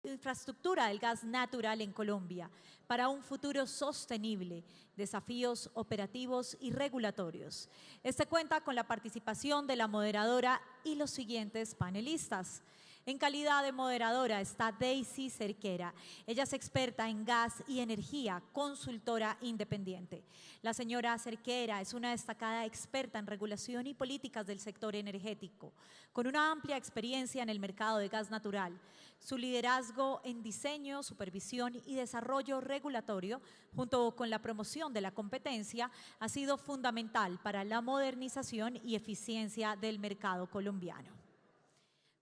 infraestructura del gas natural en Colombia para un futuro sostenible, desafíos operativos y regulatorios. Este cuenta con la participación de la moderadora y los siguientes panelistas. En calidad de moderadora está Daisy Cerquera. Ella es experta en gas y energía, consultora independiente. La señora Cerquera es una destacada experta en regulación y políticas del sector energético, con una amplia experiencia en el mercado de gas natural. Su liderazgo en diseño, supervisión y desarrollo regulatorio, junto con la promoción de la competencia, ha sido fundamental para la modernización y eficiencia del mercado colombiano.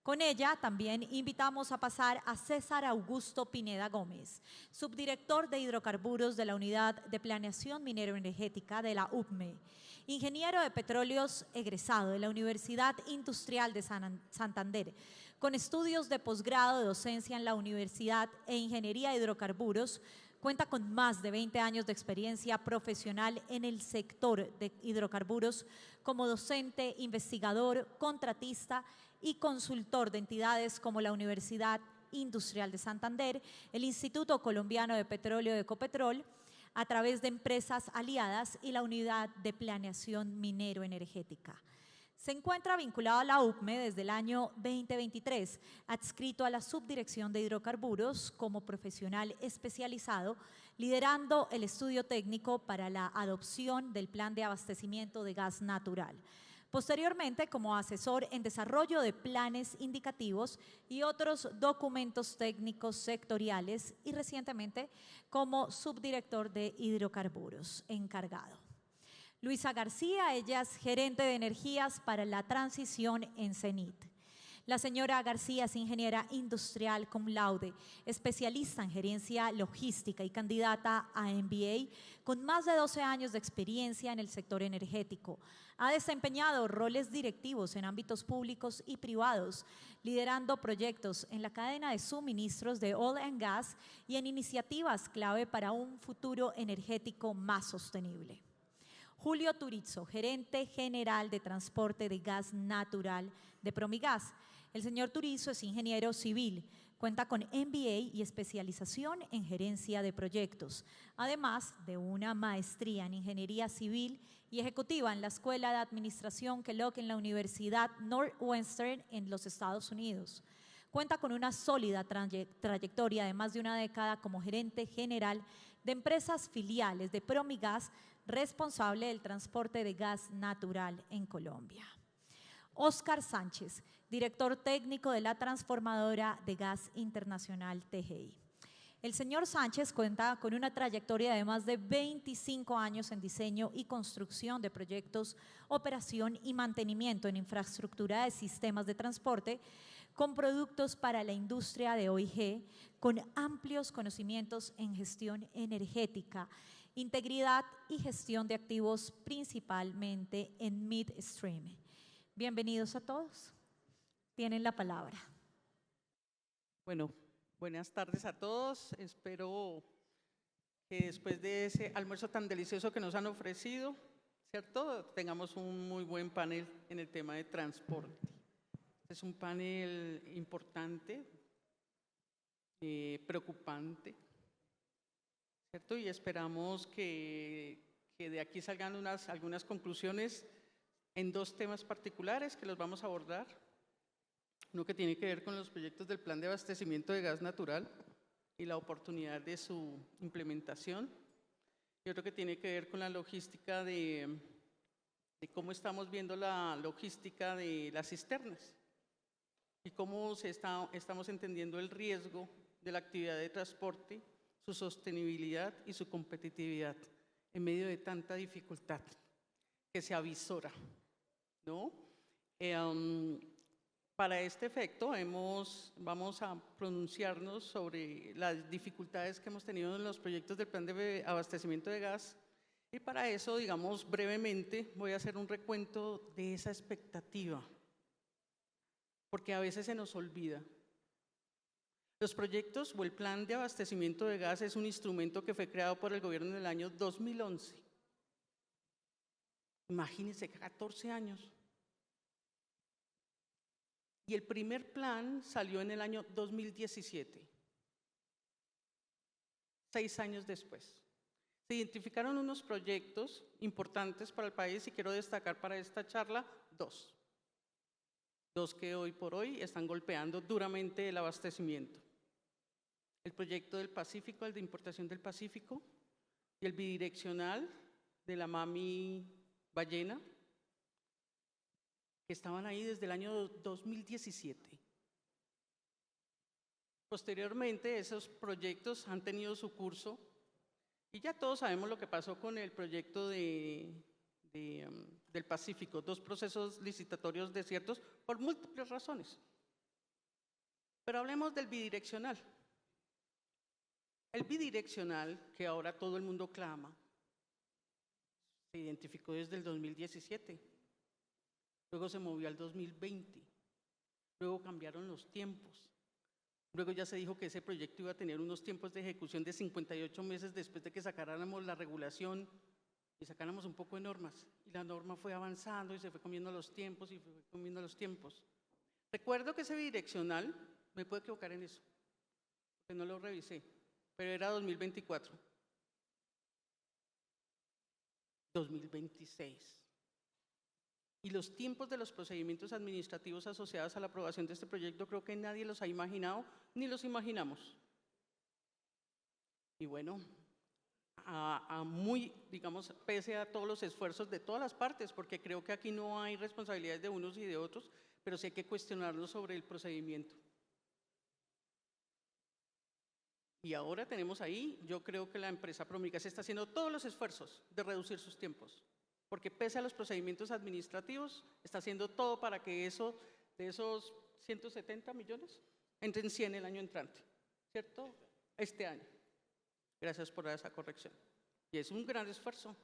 Con ella también invitamos a pasar a César Augusto Pineda Gómez, subdirector de hidrocarburos de la Unidad de Planeación Minero-Energética de la UPME, ingeniero de petróleos egresado de la Universidad Industrial de Santander, con estudios de posgrado de docencia en la Universidad e Ingeniería de Hidrocarburos. Cuenta con más de 20 años de experiencia profesional en el sector de hidrocarburos como docente, investigador, contratista y consultor de entidades como la Universidad Industrial de Santander, el Instituto Colombiano de Petróleo de Ecopetrol, a través de empresas aliadas y la Unidad de Planeación Minero-Energética. Se encuentra vinculado a la UPME desde el año 2023, adscrito a la Subdirección de Hidrocarburos como profesional especializado, liderando el estudio técnico para la adopción del Plan de Abastecimiento de Gas Natural. Posteriormente, como asesor en desarrollo de planes indicativos y otros documentos técnicos sectoriales, y recientemente como subdirector de hidrocarburos encargado. Luisa García, ella es gerente de energías para la transición en CENIT. La señora García es ingeniera industrial cum laude, especialista en gerencia logística y candidata a MBA, con más de 12 años de experiencia en el sector energético. Ha desempeñado roles directivos en ámbitos públicos y privados, liderando proyectos en la cadena de suministros de oil and gas y en iniciativas clave para un futuro energético más sostenible. Julio Turizo, gerente general de transporte de gas natural de Promigas. El señor Turizo es ingeniero civil, cuenta con MBA y especialización en gerencia de proyectos, además de una maestría en ingeniería civil y ejecutiva en la Escuela de Administración Kellogg en la Universidad Northwestern en los Estados Unidos. Cuenta con una sólida trayectoria de más de una década como gerente general de empresas filiales de Promigas, responsable del transporte de gas natural en Colombia. Óscar Sánchez, director técnico de la transformadora de gas internacional TGI. El señor Sánchez cuenta con una trayectoria de más de 25 años en diseño y construcción de proyectos, operación y mantenimiento en infraestructura de sistemas de transporte, con productos para la industria de OIG, con amplios conocimientos en gestión energética, integridad y gestión de activos, principalmente en midstream. Bienvenidos a todos. Tienen la palabra. Bueno, buenas tardes a todos. Espero que después de ese almuerzo tan delicioso que nos han ofrecido, ¿cierto?, tengamos un muy buen panel en el tema de transporte. Es un panel importante, preocupante, ¿cierto? Y esperamos que de aquí salgan algunas conclusiones en dos temas particulares que los vamos a abordar. Uno que tiene que ver con los proyectos del Plan de Abastecimiento de Gas Natural y la oportunidad de su implementación. Y otro que tiene que ver con la logística de cómo estamos viendo la logística de las cisternas y cómo estamos entendiendo el riesgo de la actividad de transporte, su sostenibilidad y su competitividad en medio de tanta dificultad que se avisora, ¿no? Para este efecto vamos a pronunciarnos sobre las dificultades que hemos tenido en los proyectos del Plan de Abastecimiento de Gas, y para eso, digamos, brevemente voy a hacer un recuento de esa expectativa, porque a veces se nos olvida. Los proyectos o el Plan de Abastecimiento de Gas es un instrumento que fue creado por el gobierno en el año 2011. Imagínense, 14 años. Y el primer plan salió en el año 2017. 6 años después. Se identificaron unos proyectos importantes para el país y quiero destacar para esta charla dos. Dos que hoy por hoy están golpeando duramente el abastecimiento. El proyecto del Pacífico, el de importación del Pacífico, y el bidireccional de la Mami Ballena, que estaban ahí desde el año 2017. Posteriormente, esos proyectos han tenido su curso y ya todos sabemos lo que pasó con el proyecto del Pacífico, 2 procesos licitatorios desiertos por múltiples razones. Pero hablemos del bidireccional. El bidireccional, que ahora todo el mundo clama, se identificó desde el 2017, luego se movió al 2020, luego cambiaron los tiempos, luego ya se dijo que ese proyecto iba a tener unos tiempos de ejecución de 58 meses después de que sacáramos la regulación y sacáramos un poco de normas, y la norma fue avanzando y se fue comiendo los tiempos y fue comiendo los tiempos. Recuerdo que ese bidireccional, me puedo equivocar en eso, porque no lo revisé, pero era 2024. 2026. Y los tiempos de los procedimientos administrativos asociados a la aprobación de este proyecto creo que nadie los ha imaginado ni los imaginamos. Y bueno, digamos, pese a todos los esfuerzos de todas las partes, porque creo que aquí no hay responsabilidades de unos y de otros, pero sí hay que cuestionarnos sobre el procedimiento. Y ahora tenemos ahí, yo creo que la empresa Promigás está haciendo todos los esfuerzos de reducir sus tiempos, porque pese a los procedimientos administrativos, está haciendo todo para que de esos 170 millones, entren 100 el año entrante, ¿cierto? Este año. Gracias por esa corrección. Y es un gran esfuerzo,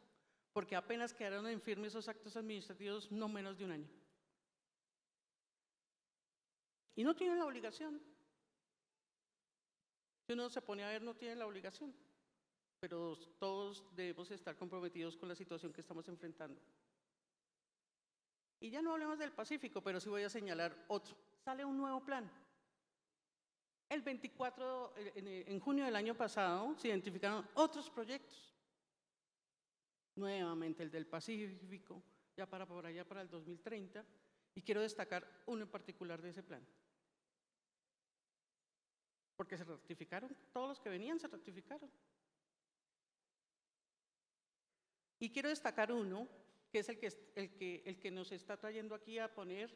porque apenas quedaron en firme esos actos administrativos no menos de un año. Y no tienen la obligación. Si uno se pone a ver, no tiene la obligación, pero todos debemos estar comprometidos con la situación que estamos enfrentando. Y ya no hablemos del Pacífico, pero sí voy a señalar otro. Sale un nuevo plan. El 24, en junio del año pasado, se identificaron otros proyectos. Nuevamente el del Pacífico, ya por allá para el 2030, y quiero destacar uno en particular de ese plan. Porque se ratificaron, todos los que venían se ratificaron. Y quiero destacar uno, que es el que nos está trayendo aquí a poner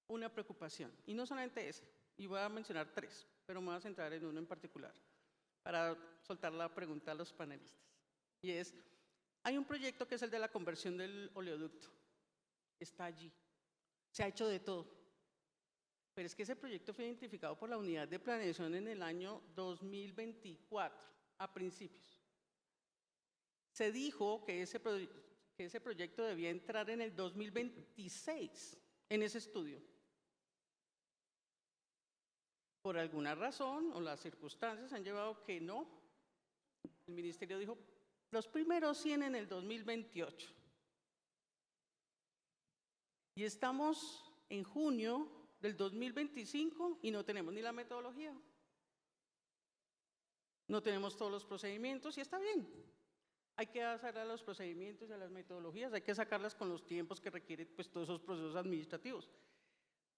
una preocupación. Y no solamente ese, y voy a mencionar 3, pero me voy a centrar en uno en particular, para soltar la pregunta a los panelistas. Y es, hay un proyecto que es el de la conversión del oleoducto. Está allí. Se ha hecho de todo. Pero es que ese proyecto fue identificado por la unidad de planeación en el año 2024, a principios. Se dijo que ese proyecto debía entrar en el 2026, en ese estudio. Por alguna razón o las circunstancias han llevado que no. El ministerio dijo, los primeros 100 en el 2028. Y estamos en junio del 2025 y no tenemos ni la metodología. No tenemos todos los procedimientos y está bien. Hay que hacer a los procedimientos y a las metodologías, hay que sacarlas con los tiempos que requieren pues, todos esos procesos administrativos.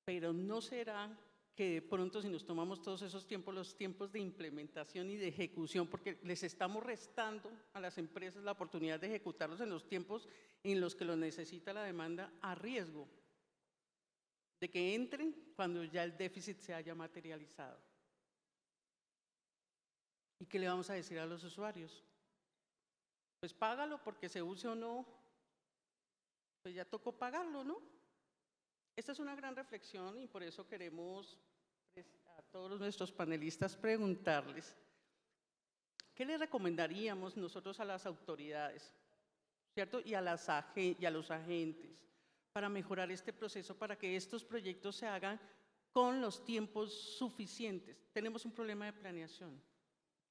Pero no será que de pronto si nos tomamos todos esos tiempos, los tiempos de implementación y de ejecución, porque les estamos restando a las empresas la oportunidad de ejecutarlos en los tiempos en los que lo necesita la demanda a riesgo de que entren cuando ya el déficit se haya materializado. ¿Y qué le vamos a decir a los usuarios? Pues págalo porque se use o no, pues ya tocó pagarlo, ¿no? Esta es una gran reflexión y por eso queremos a todos nuestros panelistas preguntarles, ¿qué le recomendaríamos nosotros a las autoridades, ¿cierto? Y a los agentes para mejorar este proceso, para que estos proyectos se hagan con los tiempos suficientes? Tenemos un problema de planeación.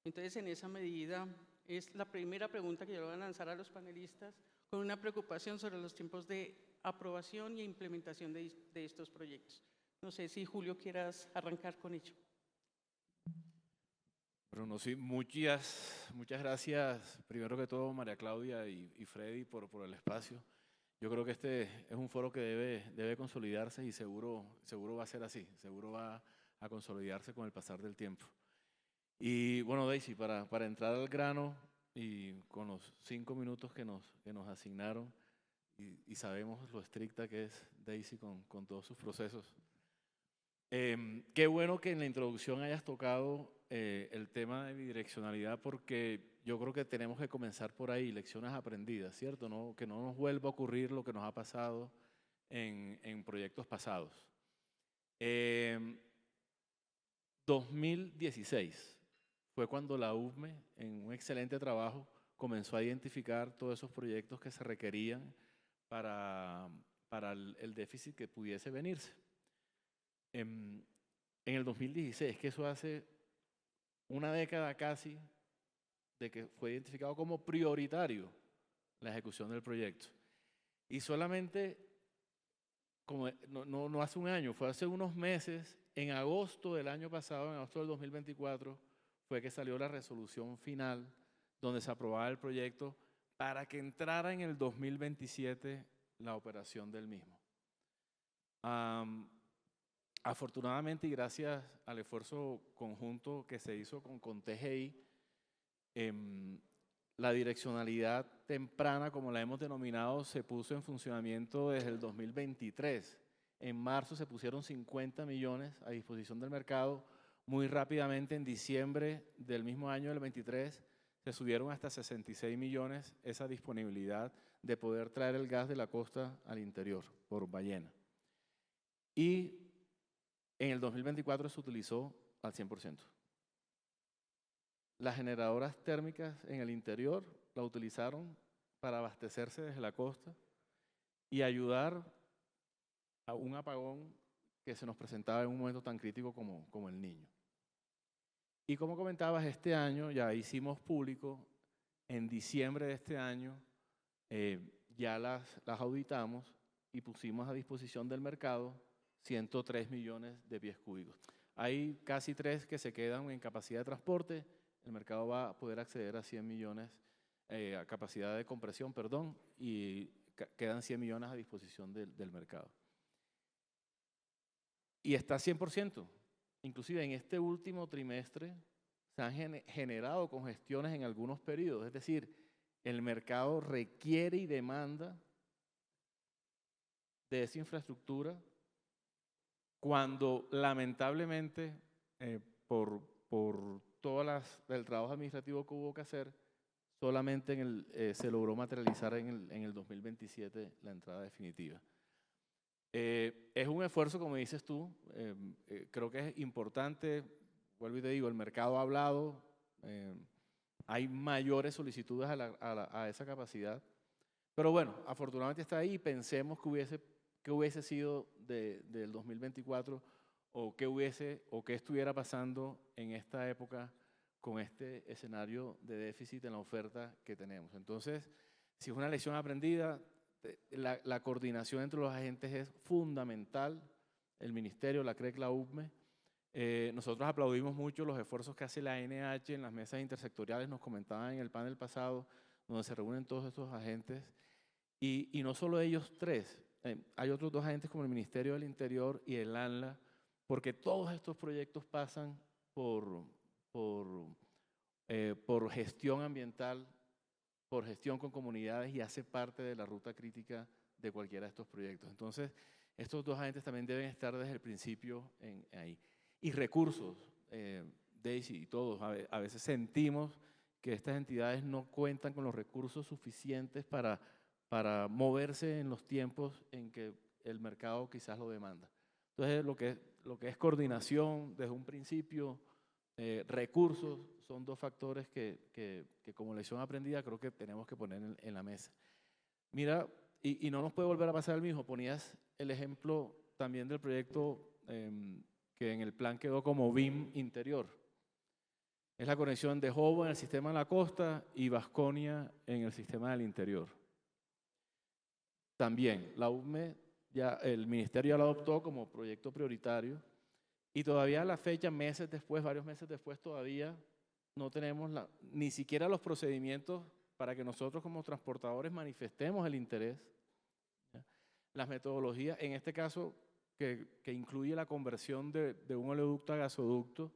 Entonces, en esa medida, es la primera pregunta que yo voy a lanzar a los panelistas, con una preocupación sobre los tiempos de aprobación e implementación de estos proyectos. No sé si, Julio, quieras arrancar con ello. Bruno, sí, muchas gracias, primero que todo, María Claudia y Freddy, por el espacio. Yo creo que este es un foro que debe consolidarse y seguro va a ser así, seguro va a consolidarse con el pasar del tiempo. Y bueno, Daisy, para entrar al grano y con los 5 minutos que nos asignaron, y sabemos lo estricta que es Daisy con todos sus procesos. Qué bueno que en la introducción hayas tocado el tema de bidireccionalidad, porque yo creo que tenemos que comenzar por ahí, lecciones aprendidas, ¿cierto? ¿No? Que no nos vuelva a ocurrir lo que nos ha pasado en proyectos pasados. 2016 fue cuando la UVME, en un excelente trabajo, comenzó a identificar todos esos proyectos que se requerían para el déficit que pudiese venirse. En el 2016, que eso hace una década casi de que fue identificado como prioritario la ejecución del proyecto. Y solamente, como no hace un año, fue hace unos meses, en agosto del año pasado, en agosto del 2024, fue que salió la resolución final donde se aprobaba el proyecto para que entrara en el 2027 la operación del mismo. Afortunadamente y gracias al esfuerzo conjunto que se hizo con TGI, la direccionalidad temprana, como la hemos denominado, se puso en funcionamiento desde el 2023. En marzo se pusieron 50 millones a disposición del mercado. Muy rápidamente, en diciembre del mismo año, del 23, se subieron hasta 66 millones esa disponibilidad de poder traer el gas de la costa al interior por ballena. Y en el 2024 se utilizó al 100%. Las generadoras térmicas en el interior la utilizaron para abastecerse desde la costa y ayudar a un apagón que se nos presentaba en un momento tan crítico como el Niño. Y como comentabas, este año ya hicimos público, en diciembre de este año, ya las auditamos y pusimos a disposición del mercado 103 millones de pies cúbicos. Hay casi 3 que se quedan en capacidad de transporte. El mercado va a poder acceder a 100 millones, a capacidad de compresión, perdón, y quedan 100 millones a disposición del mercado. Y está 100%. Inclusive en este último trimestre se han generado congestiones en algunos periodos. Es decir, el mercado requiere y demanda de esa infraestructura cuando lamentablemente por todo el trabajo administrativo que hubo que hacer, solamente se logró materializar en el 2027 la entrada definitiva. Es un esfuerzo, como dices tú, creo que es importante, vuelvo y te digo, el mercado ha hablado, hay mayores solicitudes a esa capacidad, pero bueno, afortunadamente está ahí y pensemos que hubiese sido del 2024 o qué estuviera pasando en esta época con este escenario de déficit en la oferta que tenemos. Entonces, si es una lección aprendida, la coordinación entre los agentes es fundamental, el Ministerio, la CREC, la UVME. Nosotros aplaudimos mucho los esfuerzos que hace la ANH en las mesas intersectoriales, nos comentaban en el panel pasado, donde se reúnen todos estos agentes, y no solo ellos 3, hay otros 2 agentes como el Ministerio del Interior y el ANLA, porque todos estos proyectos pasan por gestión ambiental, por gestión con comunidades y hace parte de la ruta crítica de cualquiera de estos proyectos. Entonces, estos 2 agentes también deben estar desde el principio ahí. Y recursos, Daisy y todos, a veces sentimos que estas entidades no cuentan con los recursos suficientes para moverse en los tiempos en que el mercado quizás lo demanda. Entonces, lo que es coordinación desde un principio, recursos, son 2 factores que como lección aprendida creo que tenemos que poner en la mesa. Mira, y no nos puede volver a pasar el mismo. Ponías el ejemplo también del proyecto que en el plan quedó como BIM interior. Es la conexión de Jobo en el sistema de la costa y Vasconia en el sistema del interior. También la UVME, el Ministerio ya lo adoptó como proyecto prioritario y todavía a la fecha, varios meses después todavía no tenemos ni siquiera los procedimientos para que nosotros como transportadores manifestemos el interés. ¿Ya? Las metodologías, en este caso, que incluye la conversión de un oleoducto a gasoducto,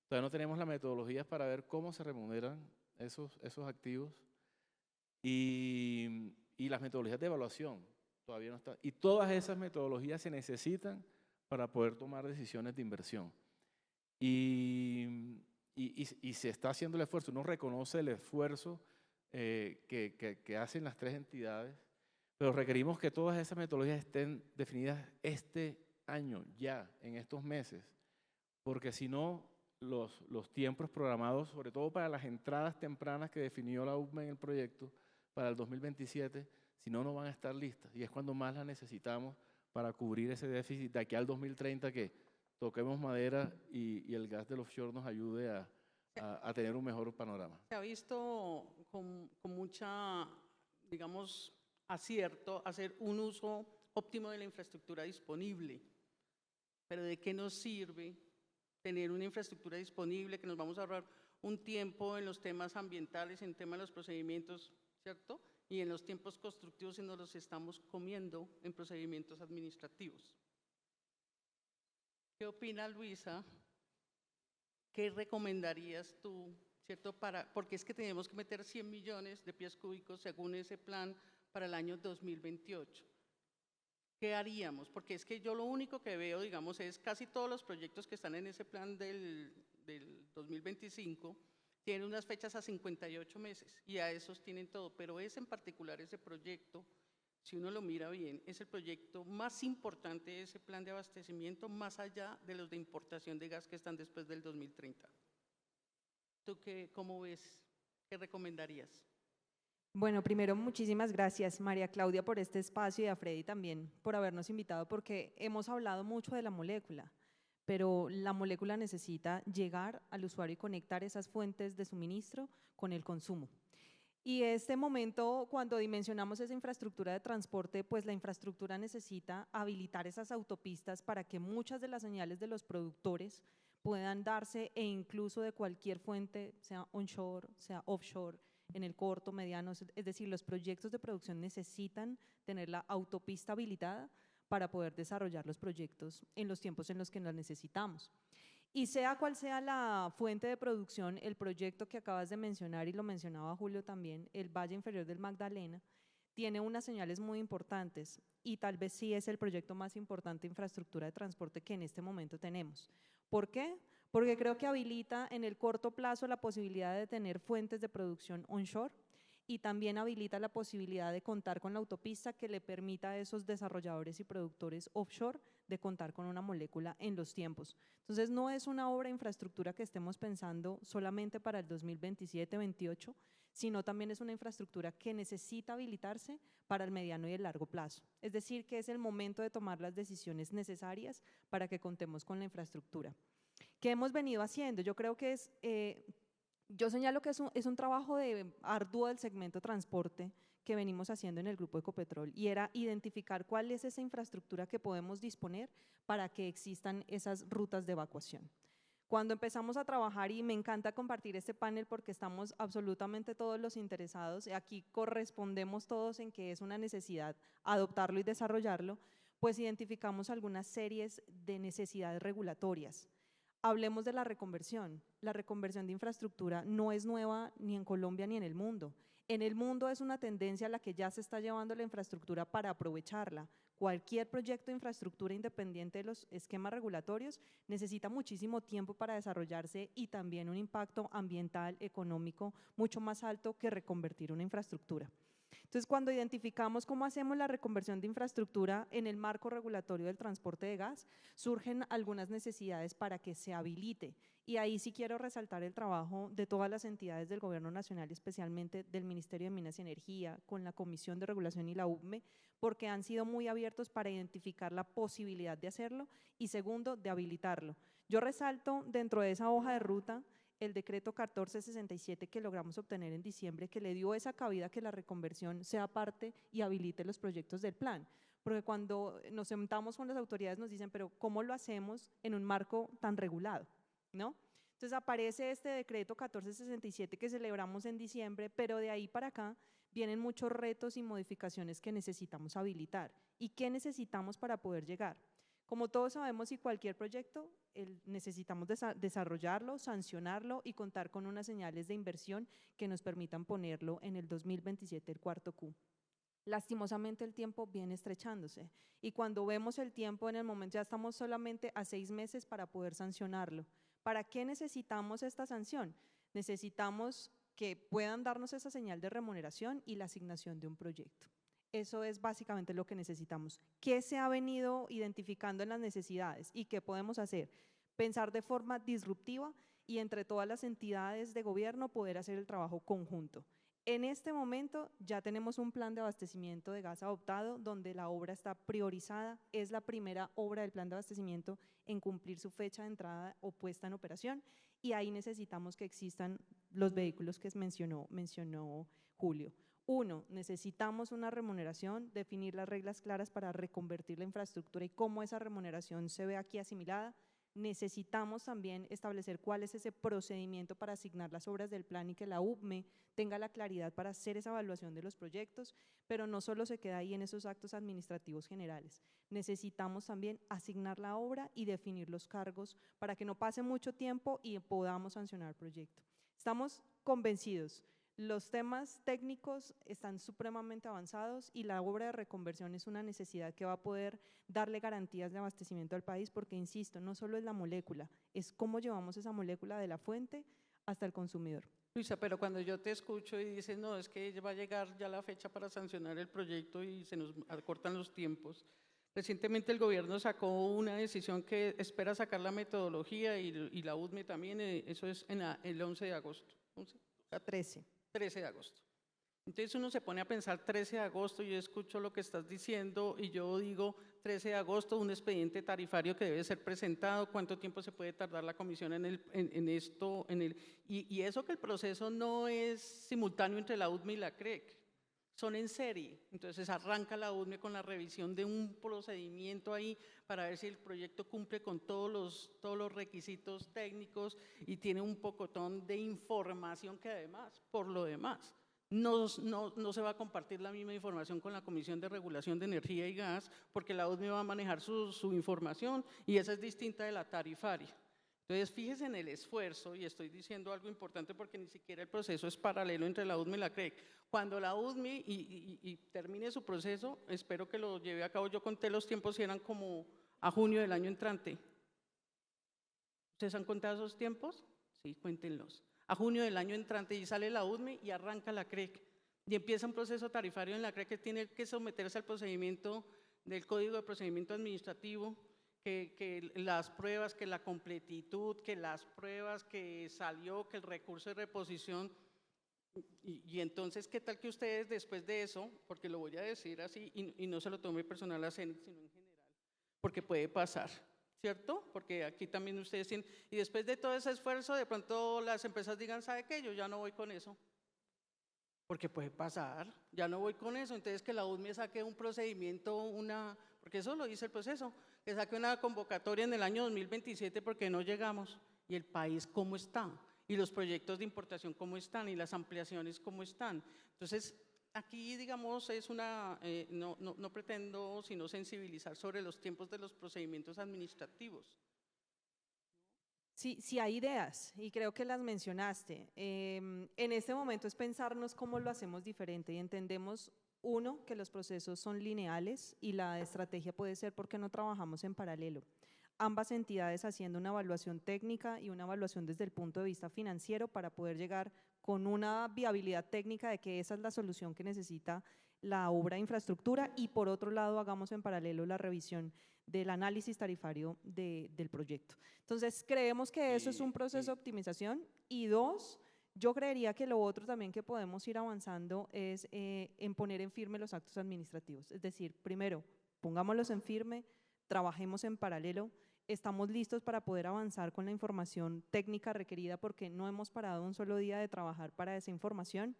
todavía no tenemos las metodologías para ver cómo se remuneran esos activos y las metodologías de evaluación todavía no están. Y todas esas metodologías se necesitan para poder tomar decisiones de inversión. Y se está haciendo el esfuerzo, uno reconoce el esfuerzo que hacen las tres entidades, pero requerimos que todas esas metodologías estén definidas este año, ya, en estos meses, porque si no, los tiempos programados, sobre todo para las entradas tempranas que definió la UPME en el proyecto, para el 2027, si no, no van a estar listas, y es cuando más las necesitamos para cubrir ese déficit de aquí al 2030, que toquemos madera y el gas del offshore nos ayude a tener un mejor panorama. Se ha visto con mucha, digamos, acierto hacer un uso óptimo de la infraestructura disponible, pero ¿de qué nos sirve tener una infraestructura disponible que nos vamos a ahorrar un tiempo en los temas ambientales, en temas de los procedimientos, ¿cierto? Y en los tiempos constructivos, y nos los estamos comiendo en procedimientos administrativos. ¿Qué opina Luisa? ¿Qué recomendarías tú, cierto? Porque es que tenemos que meter 100 millones de pies cúbicos según ese plan para el año 2028. ¿Qué haríamos? Porque es que yo lo único que veo, digamos, es casi todos los proyectos que están en ese plan del 2025 tienen unas fechas a 58 meses y a esos tienen todo, pero ese en particular, ese proyecto, si uno lo mira bien, es el proyecto más importante de ese plan de abastecimiento, más allá de los de importación de gas que están después del 2030. ¿Tú cómo ves? ¿Qué recomendarías? Bueno, primero muchísimas gracias María Claudia por este espacio y a Freddy también por habernos invitado, porque hemos hablado mucho de la molécula, pero la molécula necesita llegar al usuario y conectar esas fuentes de suministro con el consumo. Y este momento, cuando dimensionamos esa infraestructura de transporte, pues la infraestructura necesita habilitar esas autopistas para que muchas de las señales de los productores puedan darse e incluso de cualquier fuente, sea onshore, sea offshore, en el corto, mediano, es decir, los proyectos de producción necesitan tener la autopista habilitada para poder desarrollar los proyectos en los tiempos en los que los necesitamos. Y sea cual sea la fuente de producción, el proyecto que acabas de mencionar, y lo mencionaba Julio también, el Valle Inferior del Magdalena, tiene unas señales muy importantes y tal vez sí es el proyecto más importante de infraestructura de transporte que en este momento tenemos. ¿Por qué? Porque creo que habilita en el corto plazo la posibilidad de tener fuentes de producción onshore y también habilita la posibilidad de contar con la autopista que le permita a esos desarrolladores y productores offshore de contar con una molécula en los tiempos. Entonces no es una obra de infraestructura que estemos pensando solamente para el 2027-28, sino también es una infraestructura que necesita habilitarse para el mediano y el largo plazo. Es decir, que es el momento de tomar las decisiones necesarias para que contemos con la infraestructura. ¿Qué hemos venido haciendo? Yo creo que yo señalo que es un trabajo arduo del segmento transporte que venimos haciendo en el Grupo Ecopetrol, y era identificar cuál es esa infraestructura que podemos disponer para que existan esas rutas de evacuación. Cuando empezamos a trabajar, y me encanta compartir este panel porque estamos absolutamente todos los interesados, aquí correspondemos todos en que es una necesidad adoptarlo y desarrollarlo, pues identificamos algunas series de necesidades regulatorias. Hablemos de la reconversión. La reconversión de infraestructura no es nueva ni en Colombia ni en el mundo. En el mundo es una tendencia a la que ya se está llevando la infraestructura para aprovecharla. Cualquier proyecto de infraestructura independiente de los esquemas regulatorios necesita muchísimo tiempo para desarrollarse y también un impacto ambiental, económico mucho más alto que reconvertir una infraestructura. Entonces, cuando identificamos cómo hacemos la reconversión de infraestructura en el marco regulatorio del transporte de gas, surgen algunas necesidades para que se habilite. Y ahí sí quiero resaltar el trabajo de todas las entidades del Gobierno Nacional, especialmente del Ministerio de Minas y Energía, con la Comisión de Regulación y la UPME, porque han sido muy abiertos para identificar la posibilidad de hacerlo y, segundo, de habilitarlo. Yo resalto dentro de esa hoja de ruta el decreto 1467 que logramos obtener en diciembre, que le dio esa cabida que la reconversión sea parte y habilite los proyectos del plan. Porque cuando nos sentamos con las autoridades nos dicen, pero ¿cómo lo hacemos en un marco tan regulado? ¿No? Entonces, Entonces aparece este decreto 1467 que celebramos en diciembre, pero de ahí para acá vienen muchos retos y modificaciones que necesitamos habilitar. ¿Y qué necesitamos para poder llegar? Como todos sabemos, y cualquier proyecto, necesitamos desarrollarlo, sancionarlo y contar con unas señales de inversión que nos permitan ponerlo en el 2027, el cuarto Q. Lastimosamente el tiempo viene estrechándose y cuando vemos el tiempo en el momento ya estamos solamente a 6 meses para poder sancionarlo. ¿Para qué necesitamos esta sanción? Necesitamos que puedan darnos esa señal de remuneración y la asignación de un proyecto. Eso es básicamente lo que necesitamos. ¿Qué se ha venido identificando en las necesidades y qué podemos hacer? Pensar de forma disruptiva y entre todas las entidades de gobierno poder hacer el trabajo conjunto. En este momento ya tenemos un plan de abastecimiento de gas adoptado donde la obra está priorizada, es la primera obra del plan de abastecimiento en cumplir su fecha de entrada o puesta en operación y ahí necesitamos que existan los vehículos que mencionó Julio. Uno, necesitamos una remuneración, definir las reglas claras para reconvertir la infraestructura y cómo esa remuneración se ve aquí asimilada. Necesitamos también establecer cuál es ese procedimiento para asignar las obras del plan y que la UPME tenga la claridad para hacer esa evaluación de los proyectos, pero no solo se queda ahí en esos actos administrativos generales. Necesitamos también asignar la obra y definir los cargos para que no pase mucho tiempo y podamos sancionar el proyecto. Estamos convencidos. Los temas técnicos están supremamente avanzados y la obra de reconversión es una necesidad que va a poder darle garantías de abastecimiento al país porque, insisto, no solo es la molécula, es cómo llevamos esa molécula de la fuente hasta el consumidor. Luisa, pero cuando yo te escucho y dices, no, es que va a llegar ya la fecha para sancionar el proyecto y se nos acortan los tiempos. Recientemente el gobierno sacó una decisión que espera sacar la metodología y la UDME también, eso es el 11 de agosto. 13 de agosto. Entonces uno se pone a pensar 13 de agosto, yo escucho lo que estás diciendo y yo digo 13 de agosto, un expediente tarifario que debe ser presentado, cuánto tiempo se puede tardar la comisión en esto, y eso que el proceso no es simultáneo entre la UDME y la CREC, son en serie, entonces arranca la UDME con la revisión de un procedimiento ahí para ver si el proyecto cumple con todos los requisitos técnicos y tiene un pocotón de información que además, por lo demás, no se va a compartir la misma información con la Comisión de Regulación de Energía y Gas porque la UDME va a manejar su información y esa es distinta de la tarifaria. Entonces, fíjese en el esfuerzo, y estoy diciendo algo importante porque ni siquiera el proceso es paralelo entre la UDME y la CREC. Cuando la UDME y termine su proceso, espero que lo lleve a cabo, yo conté los tiempos y eran como a junio del año entrante. ¿Ustedes han contado esos tiempos? Sí, cuéntenlos. A junio del año entrante y sale la UDME y arranca la CREC. Y empieza un proceso tarifario en la CREC que tiene que someterse al procedimiento del Código de Procedimiento Administrativo, que las pruebas, que la completitud, que las pruebas que salió, que el recurso de reposición, y entonces, ¿qué tal que ustedes después de eso, porque lo voy a decir así, y no se lo tome personal a CENIC, sino en general, porque puede pasar, ¿cierto? Porque aquí también ustedes tienen, y después de todo ese esfuerzo, de pronto las empresas digan, ¿sabe qué? Yo ya no voy con eso. Porque puede pasar, ya no voy con eso, entonces que la UDME saque un procedimiento, porque eso lo dice el proceso, que saque una convocatoria en el año 2027 porque no llegamos, y el país cómo está, y los proyectos de importación cómo están, y las ampliaciones cómo están. Entonces, aquí digamos es no pretendo sino sensibilizar sobre los tiempos de los procedimientos administrativos. Sí, hay ideas y creo que las mencionaste. En este momento es pensarnos cómo lo hacemos diferente y entendemos, uno, que los procesos son lineales y la estrategia puede ser porque no trabajamos en paralelo. Ambas entidades haciendo una evaluación técnica y una evaluación desde el punto de vista financiero para poder llegar con una viabilidad técnica de que esa es la solución que necesita la obra de infraestructura y por otro lado hagamos en paralelo la revisión del análisis tarifario del proyecto. Entonces, creemos que eso es un proceso de optimización y dos, yo creería que lo otro también que podemos ir avanzando es en poner en firme los actos administrativos. Es decir, primero, pongámoslos en firme, trabajemos en paralelo, estamos listos para poder avanzar con la información técnica requerida porque no hemos parado un solo día de trabajar para esa información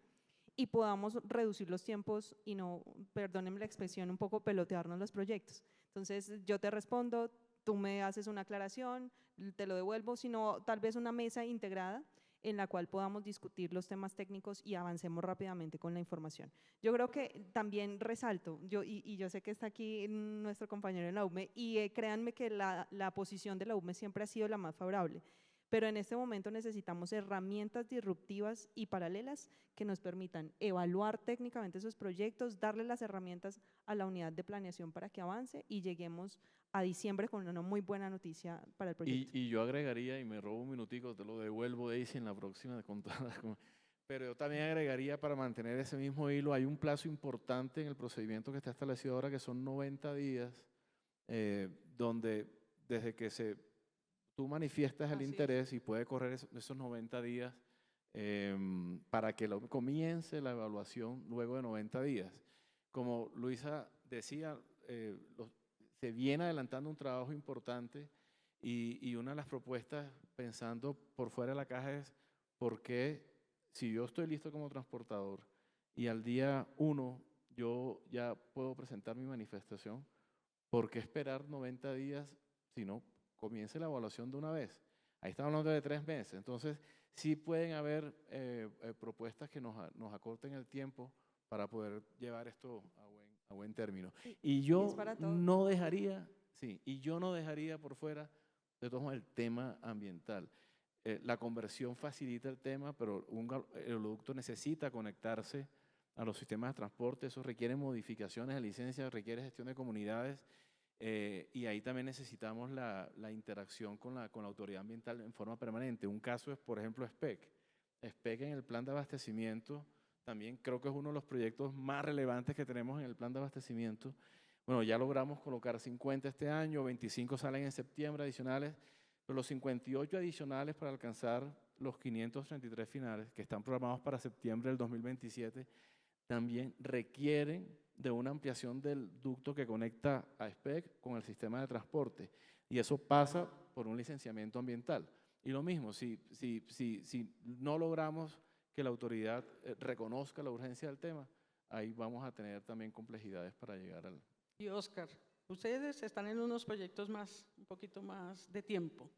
y podamos reducir los tiempos y no, perdónenme la expresión, un poco pelotearnos los proyectos. Entonces, yo te respondo, tú me haces una aclaración, te lo devuelvo, sino tal vez una mesa integrada en la cual podamos discutir los temas técnicos y avancemos rápidamente con la información. Yo creo que también resalto, y yo sé que está aquí nuestro compañero en la UME, y créanme que la posición de la UME siempre ha sido la más favorable, pero en este momento necesitamos herramientas disruptivas y paralelas que nos permitan evaluar técnicamente esos proyectos, darle las herramientas a la unidad de planeación para que avance y lleguemos a diciembre con una muy buena noticia para el proyecto. Y yo agregaría, y me robo un minutico, te lo devuelvo, Daisy, en la próxima, pero yo también agregaría, para mantener ese mismo hilo, hay un plazo importante en el procedimiento que está establecido ahora, que son 90 días, donde desde que tú manifiestas el Así es. interés y puede correr esos 90 días para que comience la evaluación luego de 90 días. Como Luisa decía, se viene adelantando un trabajo importante y una de las propuestas, pensando por fuera de la caja, es por qué, si yo estoy listo como transportador y al día 1 yo ya puedo presentar mi manifestación, ¿por qué esperar 90 días si no comience la evaluación de una vez? Ahí estamos hablando de 3 meses. Entonces, sí pueden haber propuestas que nos acorten el tiempo para poder llevar esto a buen término. Y es yo para todo. no dejaría, sí, y yo no dejaría por fuera, de todos modos, el tema ambiental. La conversión facilita el tema, pero el oleoducto necesita conectarse a los sistemas de transporte. Eso requiere modificaciones de licencias, requiere gestión de comunidades. Y ahí también necesitamos la interacción con la autoridad ambiental en forma permanente. Un caso es, por ejemplo, SPEC. SPEC en el plan de abastecimiento, también creo que es uno de los proyectos más relevantes que tenemos en el plan de abastecimiento. Bueno, ya logramos colocar 50 este año, 25 salen en septiembre adicionales, pero los 58 adicionales para alcanzar los 533 finales que están programados para septiembre del 2027 también requieren de una ampliación del ducto que conecta a SPEC con el sistema de transporte. Y eso pasa por un licenciamiento ambiental. Y lo mismo, si no logramos que la autoridad reconozca la urgencia del tema, ahí vamos a tener también complejidades para llegar al... Y Oscar, ustedes están en unos proyectos un poquito más de tiempo,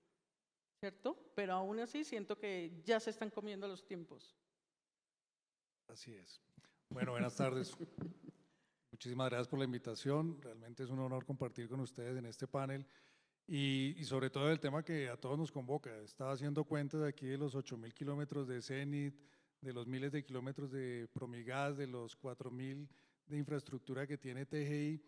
¿cierto? Pero aún así siento que ya se están comiendo los tiempos. Así es. Bueno, buenas tardes. Muchísimas gracias por la invitación. Realmente es un honor compartir con ustedes en este panel y sobre todo el tema que a todos nos convoca. Estaba haciendo cuentas aquí de los 8.000 kilómetros de Zenit, de los miles de kilómetros de Promigas, de los 4.000 de infraestructura que tiene TGI.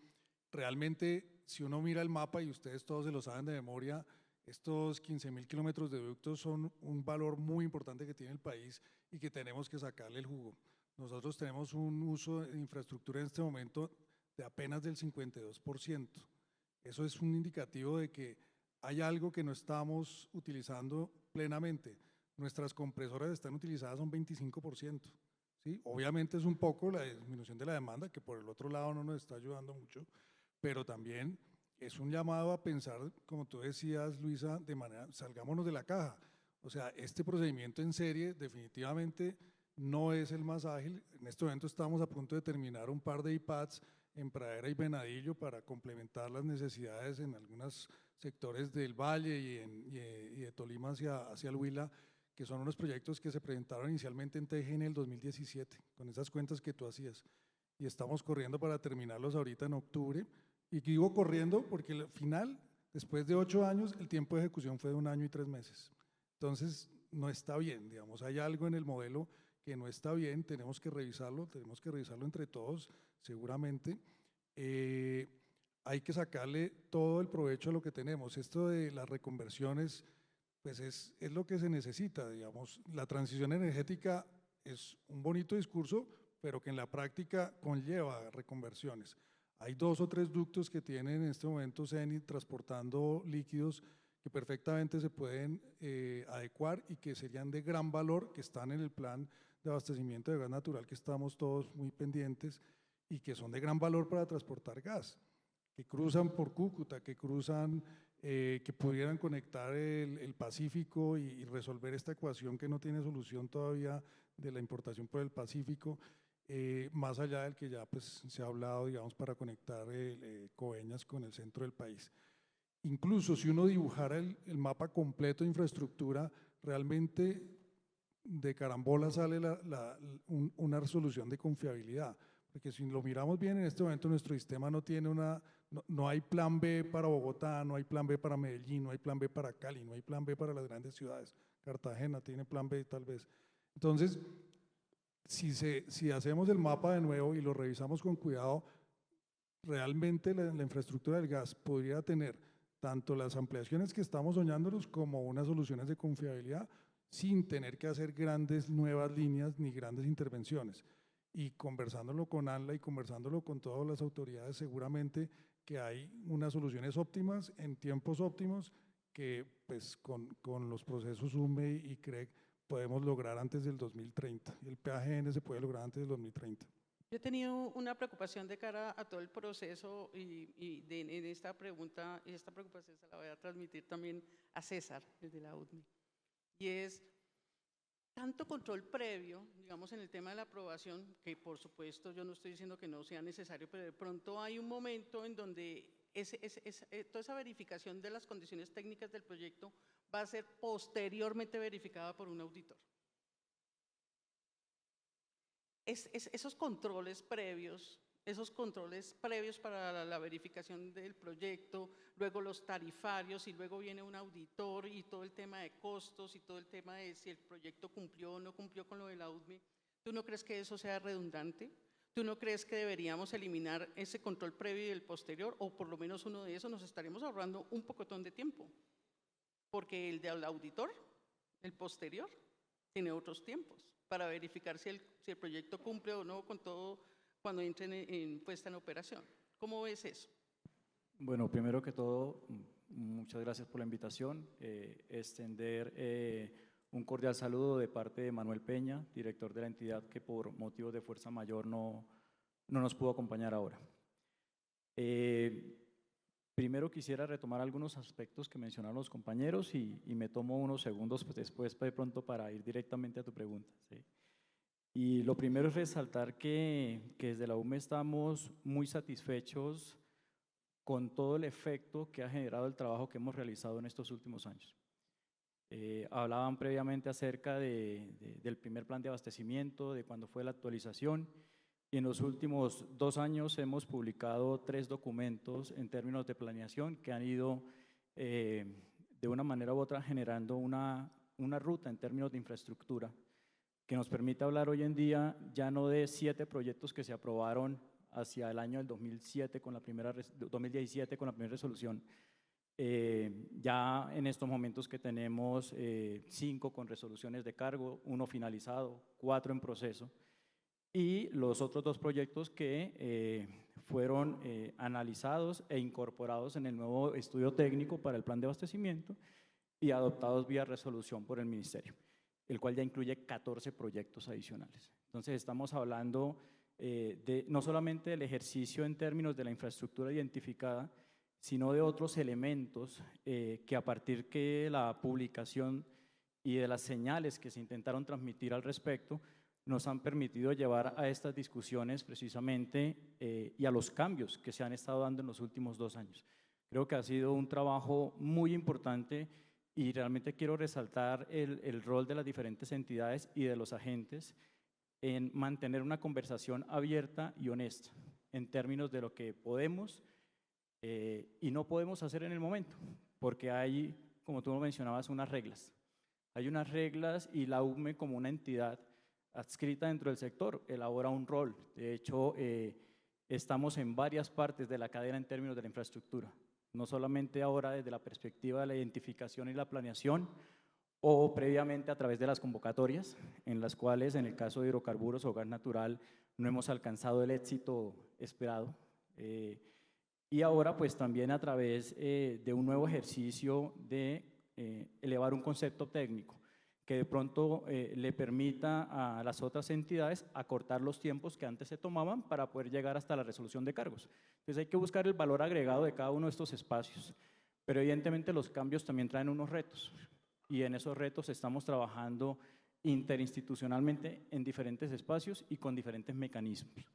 Realmente, si uno mira el mapa, y ustedes todos se lo saben de memoria, estos 15.000 kilómetros de ductos son un valor muy importante que tiene el país y que tenemos que sacarle el jugo. Nosotros tenemos un uso de infraestructura en este momento de apenas del 52%. Eso es un indicativo de que hay algo que no estamos utilizando plenamente. Nuestras compresoras están utilizadas un 25%. ¿Sí? Obviamente es un poco la disminución de la demanda, que por el otro lado no nos está ayudando mucho, pero también es un llamado a pensar, como tú decías, Luisa, de manera, salgámonos de la caja. O sea, este procedimiento en serie definitivamente no es el más ágil. En este momento estamos a punto de terminar un par de iPads en Pradera y Venadillo para complementar las necesidades en algunos sectores del Valle y de Tolima hacia el Huila, que son unos proyectos que se presentaron inicialmente en TG en el 2017, con esas cuentas que tú hacías. Y estamos corriendo para terminarlos ahorita en octubre. Y digo corriendo porque al final, después de 8 años, el tiempo de ejecución fue de 1 año y 3 meses. Entonces, no está bien, digamos, hay algo en el modelo que no está bien, tenemos que revisarlo entre todos, seguramente. Hay que sacarle todo el provecho a lo que tenemos. Esto de las reconversiones, pues es lo que se necesita, digamos. La transición energética es un bonito discurso, pero que en la práctica conlleva reconversiones. Hay 2 o 3 ductos que tienen en este momento Zenit transportando líquidos que perfectamente se pueden adecuar y que serían de gran valor, que están en el plan de abastecimiento de gas natural que estamos todos muy pendientes y que son de gran valor para transportar gas, que cruzan por Cúcuta, que cruzan, que pudieran conectar el Pacífico y resolver esta ecuación que no tiene solución todavía de la importación por el Pacífico, más allá del que ya pues, se ha hablado, digamos, para conectar Coveñas con el centro del país. incluso si uno dibujara el mapa completo de infraestructura, realmente de carambola sale una resolución de confiabilidad. Porque si lo miramos bien, en este momento nuestro sistema no tiene no hay plan B para Bogotá, no hay plan B para Medellín, no hay plan B para Cali, no hay plan B para las grandes ciudades. Cartagena tiene plan B tal vez. Entonces, si hacemos el mapa de nuevo y lo revisamos con cuidado, realmente la infraestructura del gas podría tener tanto las ampliaciones que estamos soñándolos como unas soluciones de confiabilidad sin tener que hacer grandes nuevas líneas ni grandes intervenciones. Y conversándolo con ANLA y conversándolo con todas las autoridades, seguramente que hay unas soluciones óptimas en tiempos óptimos que pues con los procesos UME y CREG podemos lograr antes del 2030. El PAGN se puede lograr antes del 2030. Yo he tenido una preocupación de cara a todo el proceso en esta pregunta, y esta preocupación se la voy a transmitir también a César, desde la UDMI, y es tanto control previo, digamos, en el tema de la aprobación, que por supuesto yo no estoy diciendo que no sea necesario, pero de pronto hay un momento en donde toda esa verificación de las condiciones técnicas del proyecto va a ser posteriormente verificada por un auditor. Esos controles previos para la verificación del proyecto, luego los tarifarios y luego viene un auditor y todo el tema de costos y todo el tema de si el proyecto cumplió o no cumplió con lo de la UDME. ¿Tú no crees que eso sea redundante? ¿Tú no crees que deberíamos eliminar ese control previo y el posterior? O por lo menos uno de esos, nos estaremos ahorrando un pocotón de tiempo. Porque el del auditor, el posterior, tiene otros tiempos para verificar si el proyecto cumple o no con todo cuando entre en puesta en operación. ¿Cómo ves eso? Bueno, primero que todo, muchas gracias por la invitación. Extender un cordial saludo de parte de Manuel Peña, director de la entidad que por motivos de fuerza mayor no nos pudo acompañar ahora. Primero quisiera retomar algunos aspectos que mencionaron los compañeros y me tomo unos segundos pues, después de pronto para ir directamente a tu pregunta. ¿Sí? Y lo primero es resaltar que desde la UME estamos muy satisfechos con todo el efecto que ha generado el trabajo que hemos realizado en estos últimos años. Hablaban previamente acerca del primer plan de abastecimiento, de cuándo fue la actualización, y en los últimos 2 años hemos publicado 3 documentos en términos de planeación que han ido de una manera u otra generando una ruta en términos de infraestructura que nos permite hablar hoy en día ya no de 7 proyectos que se aprobaron hacia el año del 2017 con la primera resolución. Ya en estos momentos que tenemos 5 con resoluciones de cargo, 1 finalizado, 4 en proceso, y los otros 2 proyectos que fueron analizados e incorporados en el nuevo estudio técnico para el plan de abastecimiento y adoptados vía resolución por el Ministerio, el cual ya incluye 14 proyectos adicionales. Entonces estamos hablando no solamente del ejercicio en términos de la infraestructura identificada, sino de otros elementos que a partir de la publicación y de las señales que se intentaron transmitir al respecto, nos han permitido llevar a estas discusiones precisamente y a los cambios que se han estado dando en los últimos 2 años. Creo que ha sido un trabajo muy importante y realmente quiero resaltar el rol de las diferentes entidades y de los agentes en mantener una conversación abierta y honesta en términos de lo que podemos y no podemos hacer en el momento, porque hay, como tú lo mencionabas, unas reglas. Hay unas reglas y la UME como una entidad adscrita dentro del sector elabora un rol. De hecho, estamos en varias partes de la cadena en términos de la infraestructura, no solamente ahora desde la perspectiva de la identificación y la planeación o previamente a través de las convocatorias, en las cuales en el caso de hidrocarburos o gas natural no hemos alcanzado el éxito esperado. Y ahora pues también a través de un nuevo ejercicio de elevar un concepto técnico que de pronto le permita a las otras entidades acortar los tiempos que antes se tomaban para poder llegar hasta la resolución de cargos. Entonces hay que buscar el valor agregado de cada uno de estos espacios, pero evidentemente los cambios también traen unos retos y en esos retos estamos trabajando interinstitucionalmente en diferentes espacios y con diferentes mecanismos.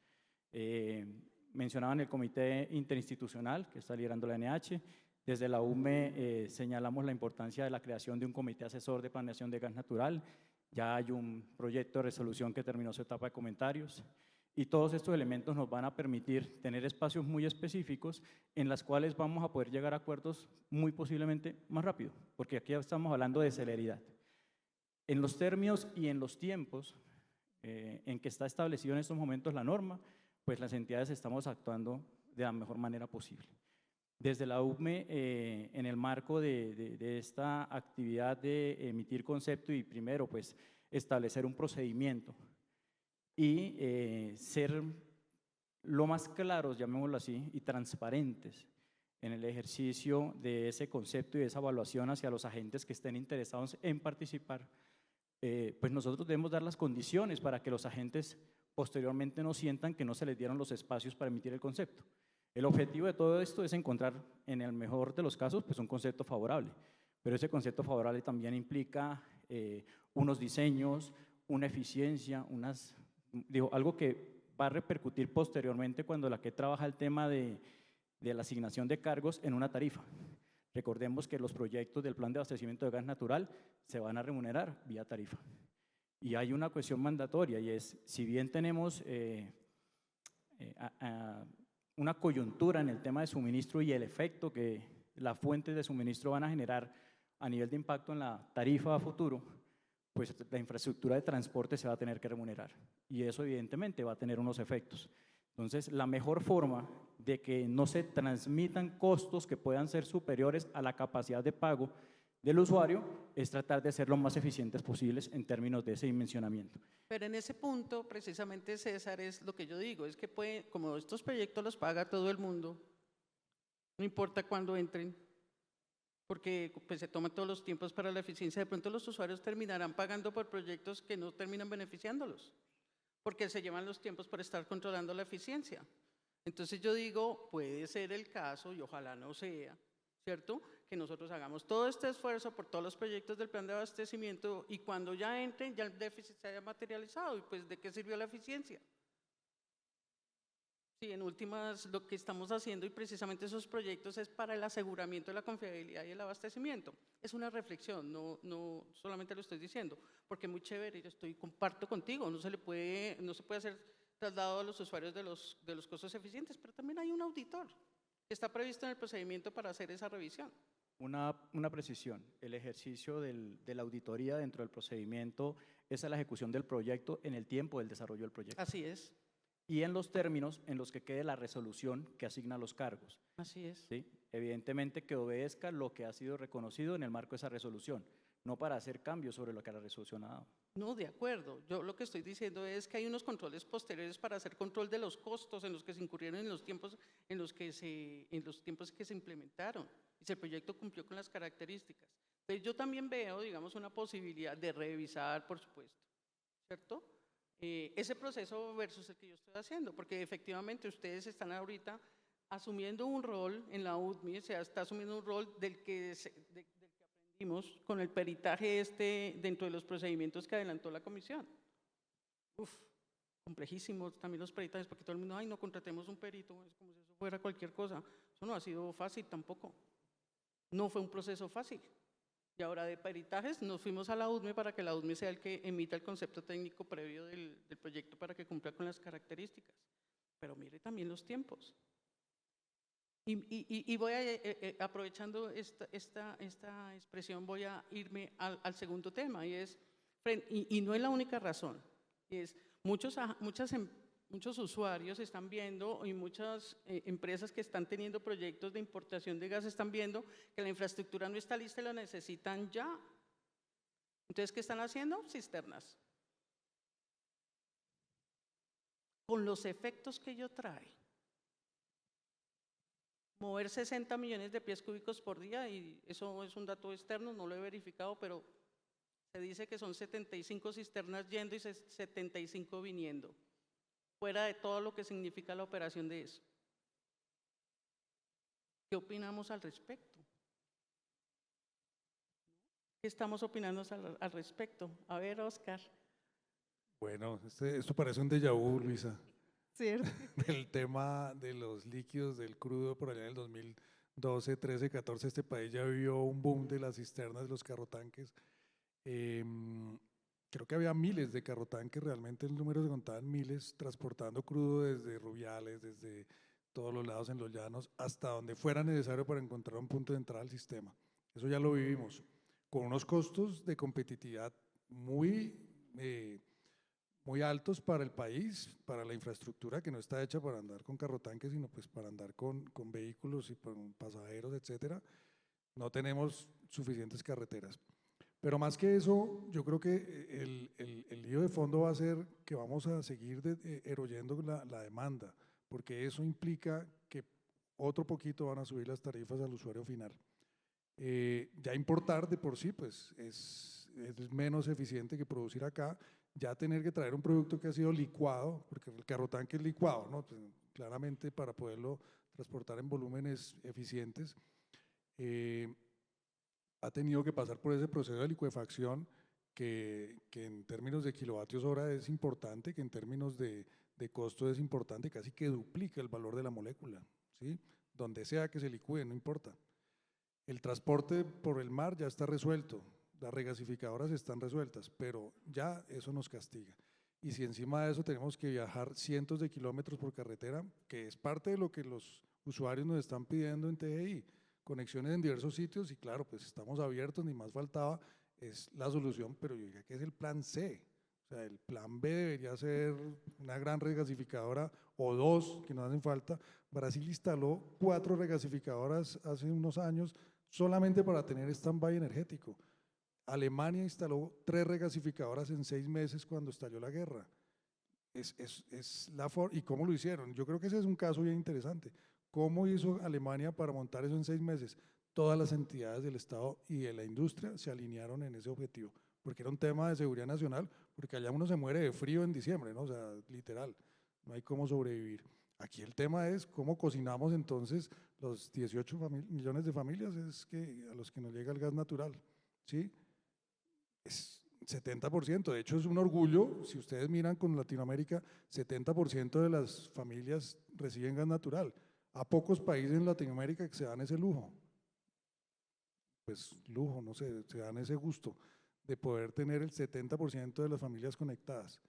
Mencionaban el comité interinstitucional que está liderando la NH, Desde la UME señalamos la importancia de la creación de un comité asesor de planeación de gas natural. Ya hay un proyecto de resolución que terminó su etapa de comentarios. Y todos estos elementos nos van a permitir tener espacios muy específicos en los cuales vamos a poder llegar a acuerdos muy posiblemente más rápido, porque aquí estamos hablando de celeridad. En los términos y en los tiempos en que está establecido en estos momentos la norma, pues las entidades estamos actuando de la mejor manera posible. Desde la UME, en el marco de esta actividad de emitir concepto y primero pues establecer un procedimiento y ser lo más claros, llamémoslo así, y transparentes en el ejercicio de ese concepto y de esa evaluación hacia los agentes que estén interesados en participar, pues nosotros debemos dar las condiciones para que los agentes posteriormente no sientan que no se les dieron los espacios para emitir el concepto. El objetivo de todo esto es encontrar, en el mejor de los casos, pues un concepto favorable, pero ese concepto favorable también implica unos diseños, una eficiencia, algo que va a repercutir posteriormente cuando la que trabaja el tema de la asignación de cargos en una tarifa. Recordemos que los proyectos del plan de abastecimiento de gas natural se van a remunerar vía tarifa. Y hay una cuestión mandatoria y es, si bien tenemos una coyuntura en el tema de suministro y el efecto que las fuentes de suministro van a generar a nivel de impacto en la tarifa a futuro, pues la infraestructura de transporte se va a tener que remunerar y eso evidentemente va a tener unos efectos. Entonces, la mejor forma de que no se transmitan costos que puedan ser superiores a la capacidad de pago del usuario es tratar de ser lo más eficientes posibles en términos de ese dimensionamiento. Pero en ese punto, precisamente, César, es lo que yo digo, es que como estos proyectos los paga todo el mundo, no importa cuándo entren, porque pues, se toman todos los tiempos para la eficiencia, de pronto los usuarios terminarán pagando por proyectos que no terminan beneficiándolos, porque se llevan los tiempos por estar controlando la eficiencia. Entonces yo digo, puede ser el caso, y ojalá no sea, ¿cierto?, que nosotros hagamos todo este esfuerzo por todos los proyectos del plan de abastecimiento y cuando ya entren, ya el déficit se haya materializado, y pues ¿de qué sirvió la eficiencia? Sí, en últimas lo que estamos haciendo y precisamente esos proyectos es para el aseguramiento de la confiabilidad y el abastecimiento. Es una reflexión, no solamente lo estoy diciendo, porque es muy chévere, comparto contigo, no se puede hacer traslado a los usuarios de los costos eficientes, pero también hay un auditor que está previsto en el procedimiento para hacer esa revisión. Una precisión, el ejercicio de la auditoría dentro del procedimiento es la ejecución del proyecto en el tiempo del desarrollo del proyecto. Así es. Y en los términos en los que quede la resolución que asigna los cargos. Así es. ¿Sí? Evidentemente que obedezca lo que ha sido reconocido en el marco de esa resolución, no para hacer cambios sobre lo que la resolución ha dado. No, de acuerdo. Yo lo que estoy diciendo es que hay unos controles posteriores para hacer control de los costos en los que se incurrieron en los tiempos que se implementaron y si el proyecto cumplió con las características. Entonces yo también veo, digamos, una posibilidad de revisar, por supuesto, ¿cierto?, ese proceso versus el que yo estoy haciendo, porque efectivamente ustedes están ahorita asumiendo un rol en la UDMI, o sea, está asumiendo un rol del que aprendimos con el peritaje dentro de los procedimientos que adelantó la comisión. Complejísimos también los peritajes, porque todo el mundo, ay, no contratemos un perito, es como si eso fuera cualquier cosa. Eso no ha sido fácil tampoco. No fue un proceso fácil. Y ahora de peritajes nos fuimos a la UDME para que la UDME sea el que emita el concepto técnico previo del proyecto para que cumpla con las características. Pero mire también los tiempos. Y voy aprovechando esta expresión, voy a irme al segundo tema, y no es la única razón, es muchos usuarios están viendo y muchas empresas que están teniendo proyectos de importación de gas están viendo que la infraestructura no está lista y la necesitan ya. Entonces, ¿qué están haciendo? Cisternas. Con los efectos que ello trae. Mover 60 millones de pies cúbicos por día, y eso es un dato externo, no lo he verificado, pero se dice que son 75 cisternas yendo y 75 viniendo. Fuera de todo lo que significa la operación de eso. ¿Qué opinamos al respecto? ¿Qué estamos opinando al respecto? A ver, Oscar. Bueno, esto parece un déjà vu, Luisa. ¿Cierto? El tema de los líquidos del crudo por allá en el 12, 13, 14, este país ya vivió un boom de las cisternas, de los carrotanques. Creo que había miles de carrotanques, realmente el número se contaba en miles, transportando crudo desde Rubiales, desde todos los lados en los llanos, hasta donde fuera necesario para encontrar un punto de entrada al sistema. Eso ya lo vivimos, con unos costos de competitividad muy altos para el país, para la infraestructura que no está hecha para andar con carrotanques, sino pues para andar con vehículos y con pasajeros, etcétera. No tenemos suficientes carreteras. Pero más que eso, yo creo que el lío de fondo va a ser que vamos a seguir eroyendo la demanda, porque eso implica que otro poquito van a subir las tarifas al usuario final. Ya importar de por sí pues es menos eficiente que producir acá. Ya tener que traer un producto que ha sido licuado, porque el carrotanque es licuado, ¿no? Pues, claramente para poderlo transportar en volúmenes eficientes, ha tenido que pasar por ese proceso de licuefacción que en términos de kilovatios hora es importante, que en términos de costo es importante, casi que duplica el valor de la molécula, ¿sí? Donde sea que se licúe, no importa. El transporte por el mar ya está resuelto, las regasificadoras están resueltas, pero ya eso nos castiga. Y si encima de eso tenemos que viajar cientos de kilómetros por carretera, que es parte de lo que los usuarios nos están pidiendo en TGI, conexiones en diversos sitios, y claro, pues estamos abiertos, ni más faltaba, es la solución, pero yo diría que es el plan C. O sea, el plan B debería ser una gran regasificadora o dos que nos hacen falta. Brasil instaló 4 regasificadoras hace unos años solamente para tener stand-by energético. Alemania instaló 3 regasificadoras en 6 meses cuando estalló la guerra. ¿Y cómo lo hicieron? Yo creo que ese es un caso bien interesante. ¿Cómo hizo Alemania para montar eso en 6 meses? Todas las entidades del Estado y de la industria se alinearon en ese objetivo, porque era un tema de seguridad nacional, porque allá uno se muere de frío en diciembre, ¿no? O sea, literal, no hay cómo sobrevivir. Aquí el tema es cómo cocinamos entonces los 18 millones de familias a los que nos llega el gas natural, ¿sí? Es 70%, de hecho es un orgullo, si ustedes miran con Latinoamérica, 70% de las familias reciben gas natural. A pocos países en Latinoamérica que se dan ese lujo, pues lujo, no sé, se dan ese gusto de poder tener el 70% de las familias conectadas,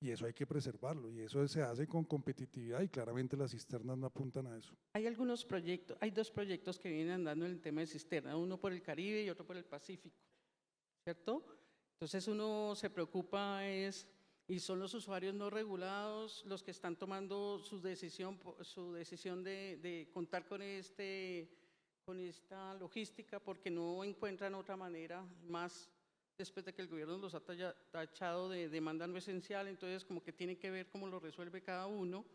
y eso hay que preservarlo, y eso se hace con competitividad, y claramente las cisternas no apuntan a eso. Hay algunos proyectos, hay 2 proyectos que vienen andando en el tema de cisterna, uno por el Caribe y otro por el Pacífico, ¿cierto? Entonces uno se preocupa y son los usuarios no regulados los que están tomando su decisión de contar con esta logística, porque no encuentran otra manera más después de que el gobierno los ha tachado de demanda no esencial. Entonces como que tiene que ver cómo lo resuelve cada uno,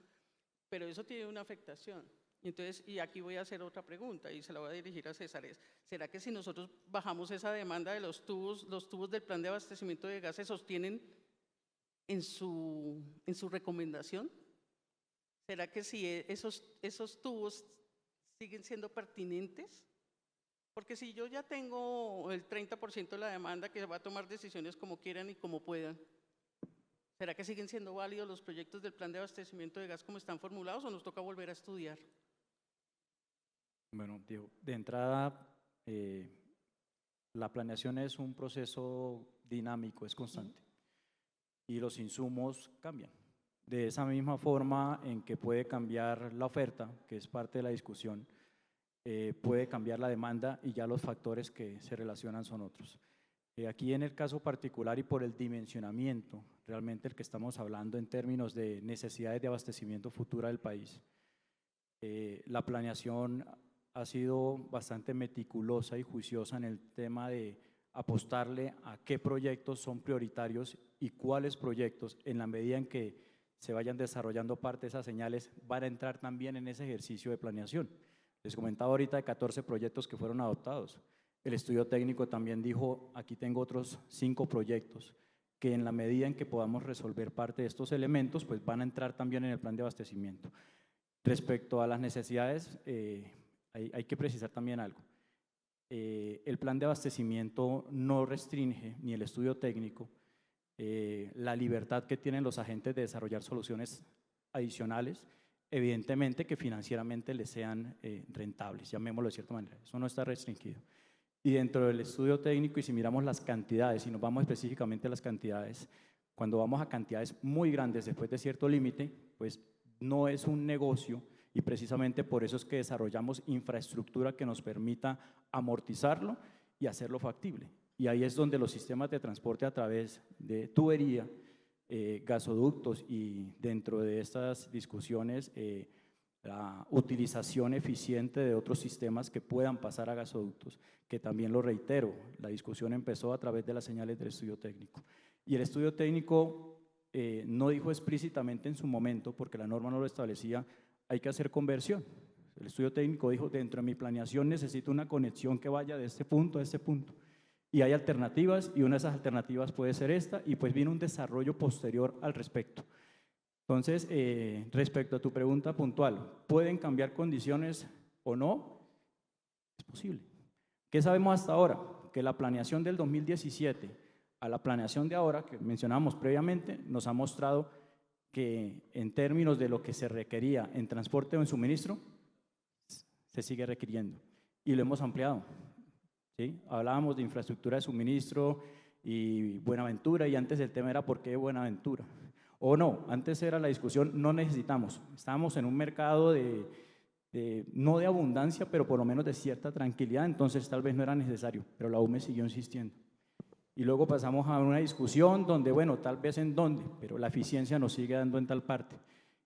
pero eso tiene una afectación. Entonces, y aquí voy a hacer otra pregunta y se la voy a dirigir a César, ¿será que si nosotros bajamos esa demanda de los tubos del plan de abastecimiento de gas se sostienen en su recomendación? ¿Será que si esos tubos siguen siendo pertinentes? Porque si yo ya tengo el 30% de la demanda que va a tomar decisiones como quieran y como puedan, ¿será que siguen siendo válidos los proyectos del plan de abastecimiento de gas como están formulados o nos toca volver a estudiar? Bueno, Diego, de entrada, la planeación es un proceso dinámico, es constante, y los insumos cambian. De esa misma forma en que puede cambiar la oferta, que es parte de la discusión, puede cambiar la demanda, y ya los factores que se relacionan son otros. Aquí en el caso particular y por el dimensionamiento, realmente el que estamos hablando en términos de necesidades de abastecimiento futura del país, la planeación ha sido bastante meticulosa y juiciosa en el tema de apostarle a qué proyectos son prioritarios y cuáles proyectos, en la medida en que se vayan desarrollando parte de esas señales, van a entrar también en ese ejercicio de planeación. Les comentaba ahorita de 14 proyectos que fueron adoptados. El estudio técnico también dijo, aquí tengo otros 5 proyectos que en la medida en que podamos resolver parte de estos elementos, pues van a entrar también en el plan de abastecimiento. Respecto a las necesidades, hay que precisar también algo. El plan de abastecimiento no restringe, ni el estudio técnico, la libertad que tienen los agentes de desarrollar soluciones adicionales evidentemente que financieramente les sean rentables, llamémoslo de cierta manera. Eso no está restringido. Y dentro del estudio técnico, y si miramos las cantidades, si nos vamos específicamente a las cantidades, cuando vamos a cantidades muy grandes después de cierto límite, pues no es un negocio, y precisamente por eso es que desarrollamos infraestructura que nos permita amortizarlo y hacerlo factible. Y ahí es donde los sistemas de transporte a través de tubería, gasoductos y dentro de estas discusiones la utilización eficiente de otros sistemas que puedan pasar a gasoductos, que también lo reitero, la discusión empezó a través de las señales del estudio técnico. Y el estudio técnico no dijo explícitamente en su momento, porque la norma no lo establecía, hay que hacer conversión. El estudio técnico dijo, dentro de mi planeación necesito una conexión que vaya de este punto a este punto. Y hay alternativas, y una de esas alternativas puede ser esta, y pues viene un desarrollo posterior al respecto. Entonces, respecto a tu pregunta puntual, ¿pueden cambiar condiciones o no? Es posible. ¿Qué sabemos hasta ahora? Que la planeación del 2017 a la planeación de ahora, que mencionábamos previamente, nos ha mostrado que en términos de lo que se requería en transporte o en suministro, se sigue requiriendo. Y lo hemos ampliado. ¿Sí? Hablábamos de infraestructura de suministro y Buenaventura, y antes el tema era ¿por qué Buenaventura? O no, antes era la discusión, no necesitamos. Estábamos en un mercado no de abundancia, pero por lo menos de cierta tranquilidad, entonces tal vez no era necesario, pero la UME siguió insistiendo. Y luego pasamos a una discusión donde, bueno, tal vez en dónde, pero la eficiencia nos sigue dando en tal parte.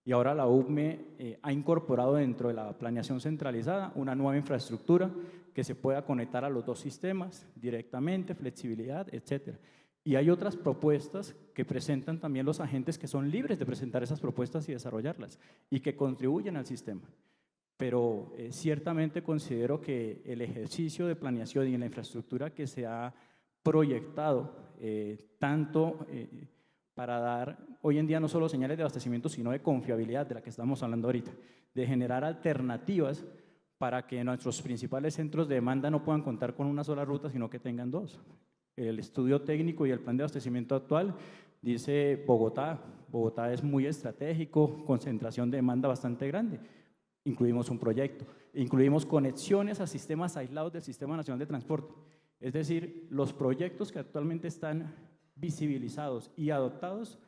Y ahora la UME ha incorporado dentro de la planeación centralizada una nueva infraestructura que se pueda conectar a los dos sistemas directamente, flexibilidad, etcétera. Y hay otras propuestas que presentan también los agentes que son libres de presentar esas propuestas y desarrollarlas y que contribuyen al sistema. Pero ciertamente considero que el ejercicio de planeación y la infraestructura que se ha proyectado tanto para dar hoy en día no solo señales de abastecimiento, sino de confiabilidad, de la que estamos hablando ahorita, de generar alternativas para que nuestros principales centros de demanda no puedan contar con una sola ruta, sino que tengan dos. El estudio técnico y el plan de abastecimiento actual dice Bogotá es muy estratégico, concentración de demanda bastante grande. Incluimos un proyecto, incluimos conexiones a sistemas aislados del Sistema Nacional de Transporte. Es decir, los proyectos que actualmente están visibilizados y adoptados,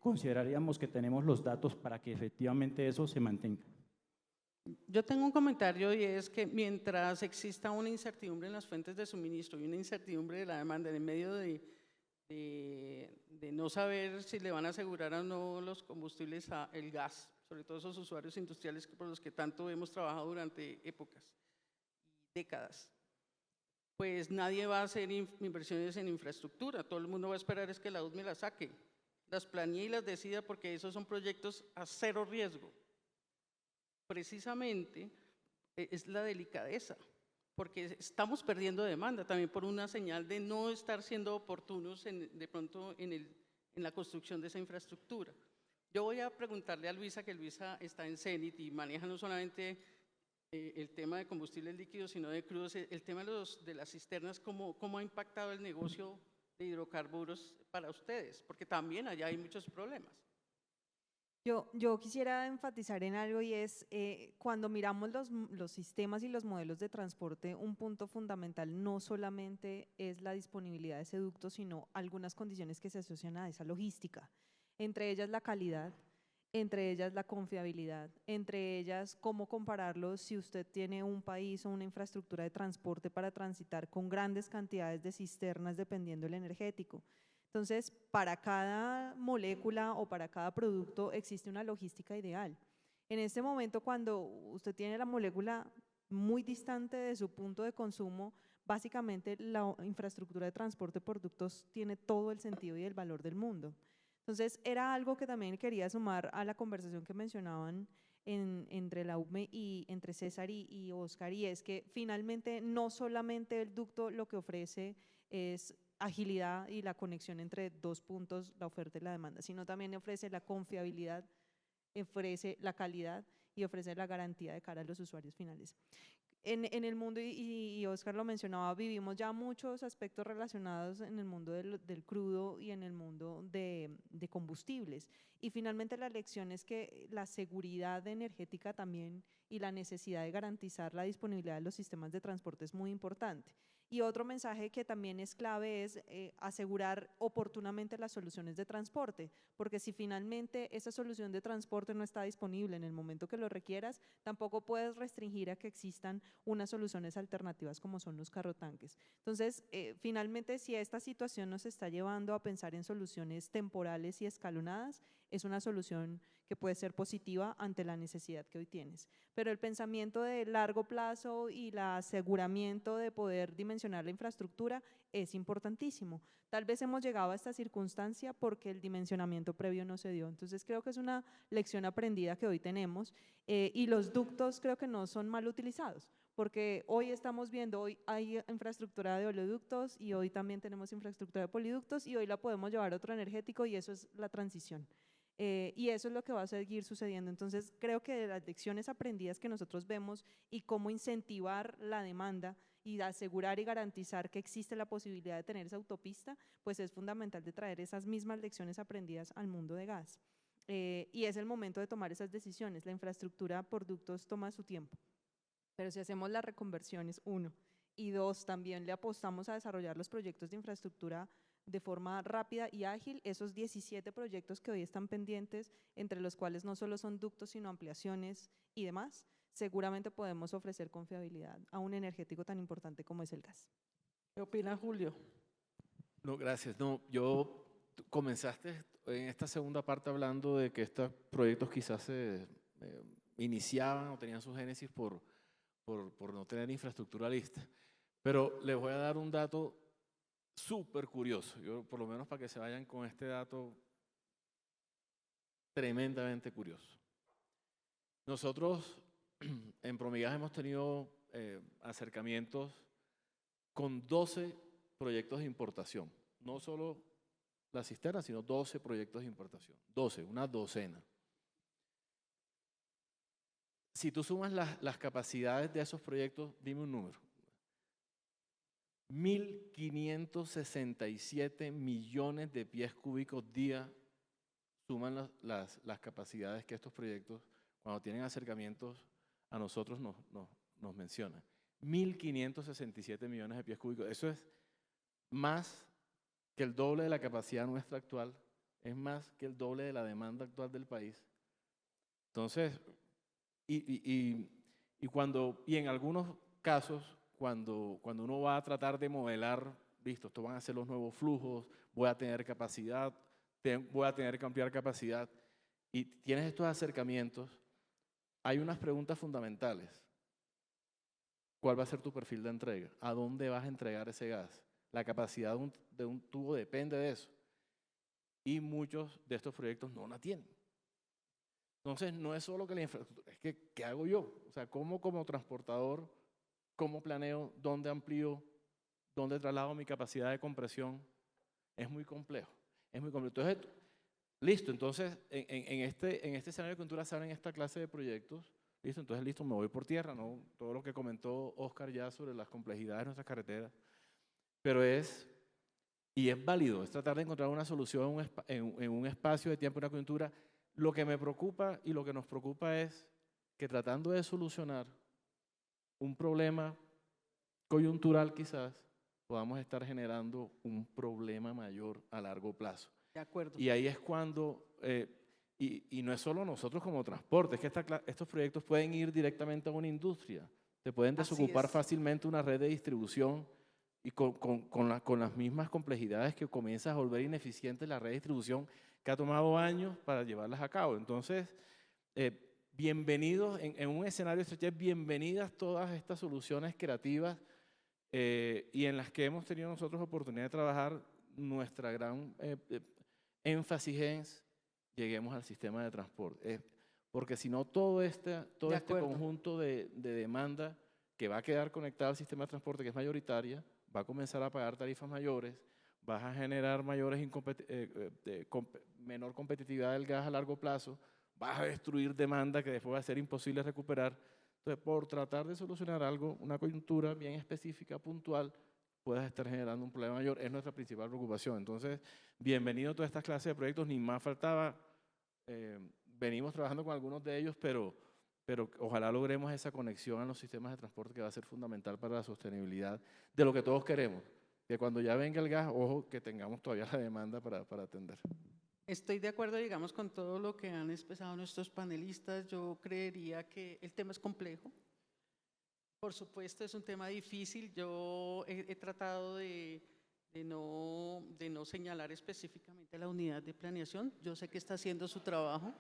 consideraríamos que tenemos los datos para que efectivamente eso se mantenga. Yo tengo un comentario y es que mientras exista una incertidumbre en las fuentes de suministro y una incertidumbre de la demanda en medio de no saber si le van a asegurar o no los combustibles el gas, sobre todo esos usuarios industriales por los que tanto hemos trabajado durante épocas y décadas, pues nadie va a hacer inversiones en infraestructura, todo el mundo va a esperar es que la UME las saque, las planee y las decida porque esos son proyectos a cero riesgo. Precisamente es la delicadeza, porque estamos perdiendo demanda también por una señal de no estar siendo oportunos de pronto en la construcción de esa infraestructura. Yo voy a preguntarle a Luisa, que Luisa está en Cenit y maneja no solamente el tema de combustibles líquidos, sino de crudos, el tema de las cisternas, ¿cómo ha impactado el negocio de hidrocarburos para ustedes? Porque también allá hay muchos problemas. Yo quisiera enfatizar en algo y es cuando miramos los sistemas y los modelos de transporte, un punto fundamental no solamente es la disponibilidad de ese ducto, sino algunas condiciones que se asocian a esa logística, entre ellas la calidad, entre ellas la confiabilidad, entre ellas cómo compararlo si usted tiene un país o una infraestructura de transporte para transitar con grandes cantidades de cisternas dependiendo del energético. Entonces, para cada molécula o para cada producto existe una logística ideal. En este momento, cuando usted tiene la molécula muy distante de su punto de consumo, básicamente la infraestructura de transporte de productos tiene todo el sentido y el valor del mundo. Entonces, era algo que también quería sumar a la conversación que mencionaban entre la UME y entre César y Oscar, y es que finalmente no solamente el ducto lo que ofrece es agilidad y la conexión entre dos puntos, la oferta y la demanda, sino también ofrece la confiabilidad, ofrece la calidad y ofrece la garantía de cara a los usuarios finales. En el mundo, y Oscar lo mencionaba, vivimos ya muchos aspectos relacionados en el mundo del crudo y en el mundo de combustibles. Y finalmente la lección es que la seguridad energética también y la necesidad de garantizar la disponibilidad de los sistemas de transporte es muy importante. Y otro mensaje que también es clave es asegurar oportunamente las soluciones de transporte, porque si finalmente esa solución de transporte no está disponible en el momento que lo requieras, tampoco puedes restringir a que existan unas soluciones alternativas como son los carrotanques. Entonces, finalmente, si esta situación nos está llevando a pensar en soluciones temporales y escalonadas, es una solución que puede ser positiva ante la necesidad que hoy tienes. Pero el pensamiento de largo plazo y el aseguramiento de poder dimensionar la infraestructura es importantísimo. Tal vez hemos llegado a esta circunstancia porque el dimensionamiento previo no se dio. Entonces creo que es una lección aprendida que hoy tenemos y los ductos creo que no son mal utilizados, porque hoy estamos viendo, hoy hay infraestructura de oleoductos y hoy también tenemos infraestructura de poliductos y hoy la podemos llevar a otro energético y eso es la transición. Y eso es lo que va a seguir sucediendo. Entonces creo que de las lecciones aprendidas que nosotros vemos y cómo incentivar la demanda y asegurar y garantizar que existe la posibilidad de tener esa autopista, pues es fundamental de traer esas mismas lecciones aprendidas al mundo de gas. Y es el momento de tomar esas decisiones. La infraestructura por ductos toma su tiempo, pero si hacemos las reconversiones, 1, y 2, también le apostamos a desarrollar los proyectos de infraestructura de forma rápida y ágil, esos 17 proyectos que hoy están pendientes, entre los cuales no solo son ductos, sino ampliaciones y demás, seguramente podemos ofrecer confiabilidad a un energético tan importante como es el gas. ¿Qué opina Julio? No, gracias. No, tú comenzaste en esta segunda parte hablando de que estos proyectos quizás se iniciaban o tenían su génesis por no tener infraestructura lista. Pero les voy a dar un dato súper curioso, yo, por lo menos para que se vayan con este dato tremendamente curioso. Nosotros en Promigas hemos tenido acercamientos con 12 proyectos de importación, no solo la cisterna, sino 12 proyectos de importación, 12, una docena. Si tú sumas las capacidades de esos proyectos, dime un número. 1.567 millones de pies cúbicos día suman las capacidades que estos proyectos, cuando tienen acercamientos a nosotros, nos mencionan. 1.567 millones de pies cúbicos. Eso es más que el doble de la capacidad nuestra actual, es más que el doble de la demanda actual del país. Entonces, y en algunos casos, cuando uno va a tratar de modelar, listo, estos van a ser los nuevos flujos, voy a tener capacidad, voy a tener que ampliar capacidad, y tienes estos acercamientos, hay unas preguntas fundamentales. ¿Cuál va a ser tu perfil de entrega? ¿A dónde vas a entregar ese gas? La capacidad de un tubo depende de eso. Y muchos de estos proyectos no la tienen. Entonces, no es solo que la infraestructura, es que ¿qué hago yo? O sea, ¿cómo como transportador, cómo planeo, dónde amplío, dónde traslado mi capacidad de compresión? Es muy complejo, es muy complejo. Entonces, listo, entonces, en este escenario de cultura se abren esta clase de proyectos, listo, entonces listo, me voy por tierra, ¿no? Todo lo que comentó Oscar ya sobre las complejidades de nuestras carreteras, pero es válido, es tratar de encontrar una solución en un espacio de tiempo, una coyuntura. Lo que me preocupa y lo que nos preocupa es que tratando de solucionar un problema coyuntural quizás, podamos estar generando un problema mayor a largo plazo. De acuerdo. Y ahí es cuando, y no es solo nosotros como transporte, es que estos proyectos pueden ir directamente a una industria, te pueden desocupar fácilmente una red de distribución y con las mismas complejidades que comienzas a volver ineficiente la red de distribución que ha tomado años para llevarlas a cabo. Entonces, bienvenidos en un escenario estrecho, bienvenidas todas estas soluciones creativas y en las que hemos tenido nosotros oportunidad de trabajar. Nuestra gran énfasis es lleguemos al sistema de transporte, porque si no todo este conjunto de demanda que va a quedar conectado al sistema de transporte, que es mayoritaria, va a comenzar a pagar tarifas mayores, vas a generar menor competitividad del gas a largo plazo, vas a destruir demanda que después va a ser imposible recuperar. Entonces, por tratar de solucionar algo, una coyuntura bien específica, puntual, puedas estar generando un problema mayor, es nuestra principal preocupación. Entonces, bienvenido a todas estas clases de proyectos, ni más faltaba. Venimos trabajando con algunos de ellos, pero ojalá logremos esa conexión a los sistemas de transporte que va a ser fundamental para la sostenibilidad de lo que todos queremos. Que cuando ya venga el gas, ojo, que tengamos todavía la demanda para atender. Estoy de acuerdo, digamos, con todo lo que han expresado nuestros panelistas. Yo creería que el tema es complejo. Por supuesto, es un tema difícil. Yo he tratado de no señalar específicamente la unidad de planeación. Yo sé que está haciendo su trabajo.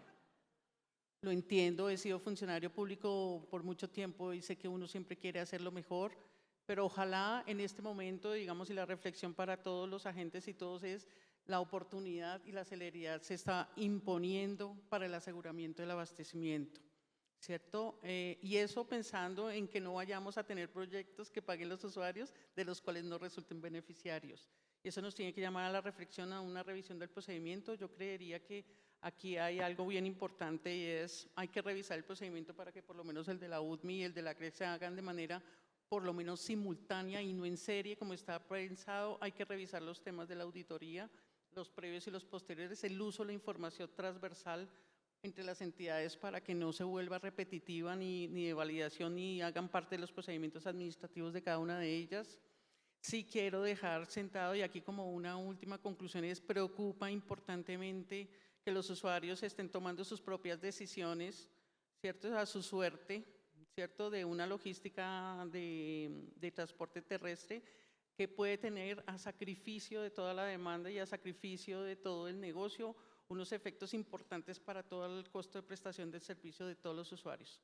Lo entiendo, he sido funcionario público por mucho tiempo y sé que uno siempre quiere hacerlo mejor, pero ojalá en este momento, digamos, y la reflexión para todos los agentes y todos es la oportunidad y la celeridad se está imponiendo para el aseguramiento del abastecimiento, ¿cierto? Y eso pensando en que no vayamos a tener proyectos que paguen los usuarios de los cuales no resulten beneficiarios. Y eso nos tiene que llamar a la reflexión, a una revisión del procedimiento. Yo creería que aquí hay algo bien importante y es, hay que revisar el procedimiento para que por lo menos el de la UDMI y el de la CREC se hagan de manera por lo menos simultánea y no en serie como está pensado. Hay que revisar los temas de la auditoría, los previos y los posteriores, el uso de la información transversal entre las entidades para que no se vuelva repetitiva ni de validación ni hagan parte de los procedimientos administrativos de cada una de ellas. Sí quiero dejar sentado y aquí como una última conclusión es preocupa importantemente que los usuarios estén tomando sus propias decisiones, ¿cierto? A su suerte, ¿cierto? De una logística de transporte terrestre que puede tener a sacrificio de toda la demanda y a sacrificio de todo el negocio unos efectos importantes para todo el costo de prestación del servicio de todos los usuarios.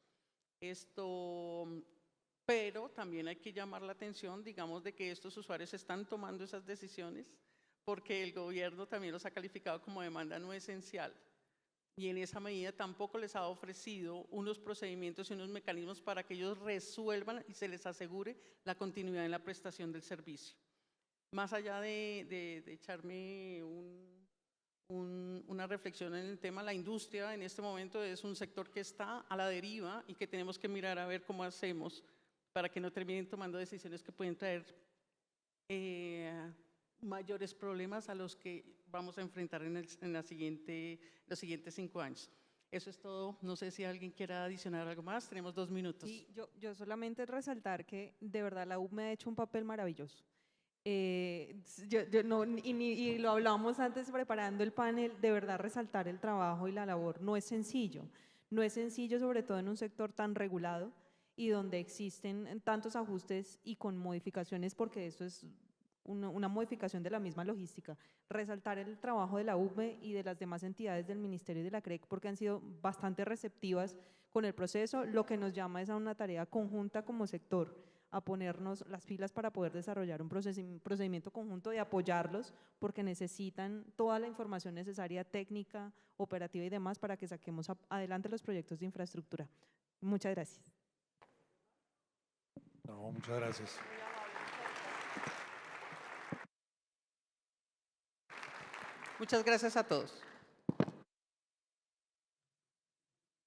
Pero también hay que llamar la atención, digamos, de que estos usuarios están tomando esas decisiones porque el gobierno también los ha calificado como demanda no esencial y en esa medida tampoco les ha ofrecido unos procedimientos y unos mecanismos para que ellos resuelvan y se les asegure la continuidad en la prestación del servicio. Más allá de echarme una reflexión en el tema, la industria en este momento es un sector que está a la deriva y que tenemos que mirar a ver cómo hacemos para que no terminen tomando decisiones que pueden traer mayores problemas a los que vamos a enfrentar en los siguientes 5 años. Eso es todo. No sé si alguien quiera adicionar algo más. Tenemos 2 minutos. Sí, yo solamente resaltar que de verdad la UB me ha hecho un papel maravilloso. Y lo hablábamos antes preparando el panel, de verdad resaltar el trabajo y la labor no es sencillo. No es sencillo, sobre todo en un sector tan regulado y donde existen tantos ajustes y con modificaciones, porque eso es una modificación de la misma logística. Resaltar el trabajo de la UBME y de las demás entidades del Ministerio y de la CREC porque han sido bastante receptivas con el proceso, lo que nos llama es a una tarea conjunta como sector, a ponernos las pilas para poder desarrollar un procedimiento conjunto de apoyarlos porque necesitan toda la información necesaria, técnica, operativa y demás para que saquemos adelante los proyectos de infraestructura. Muchas gracias. No, muchas gracias. Muchas gracias a todos.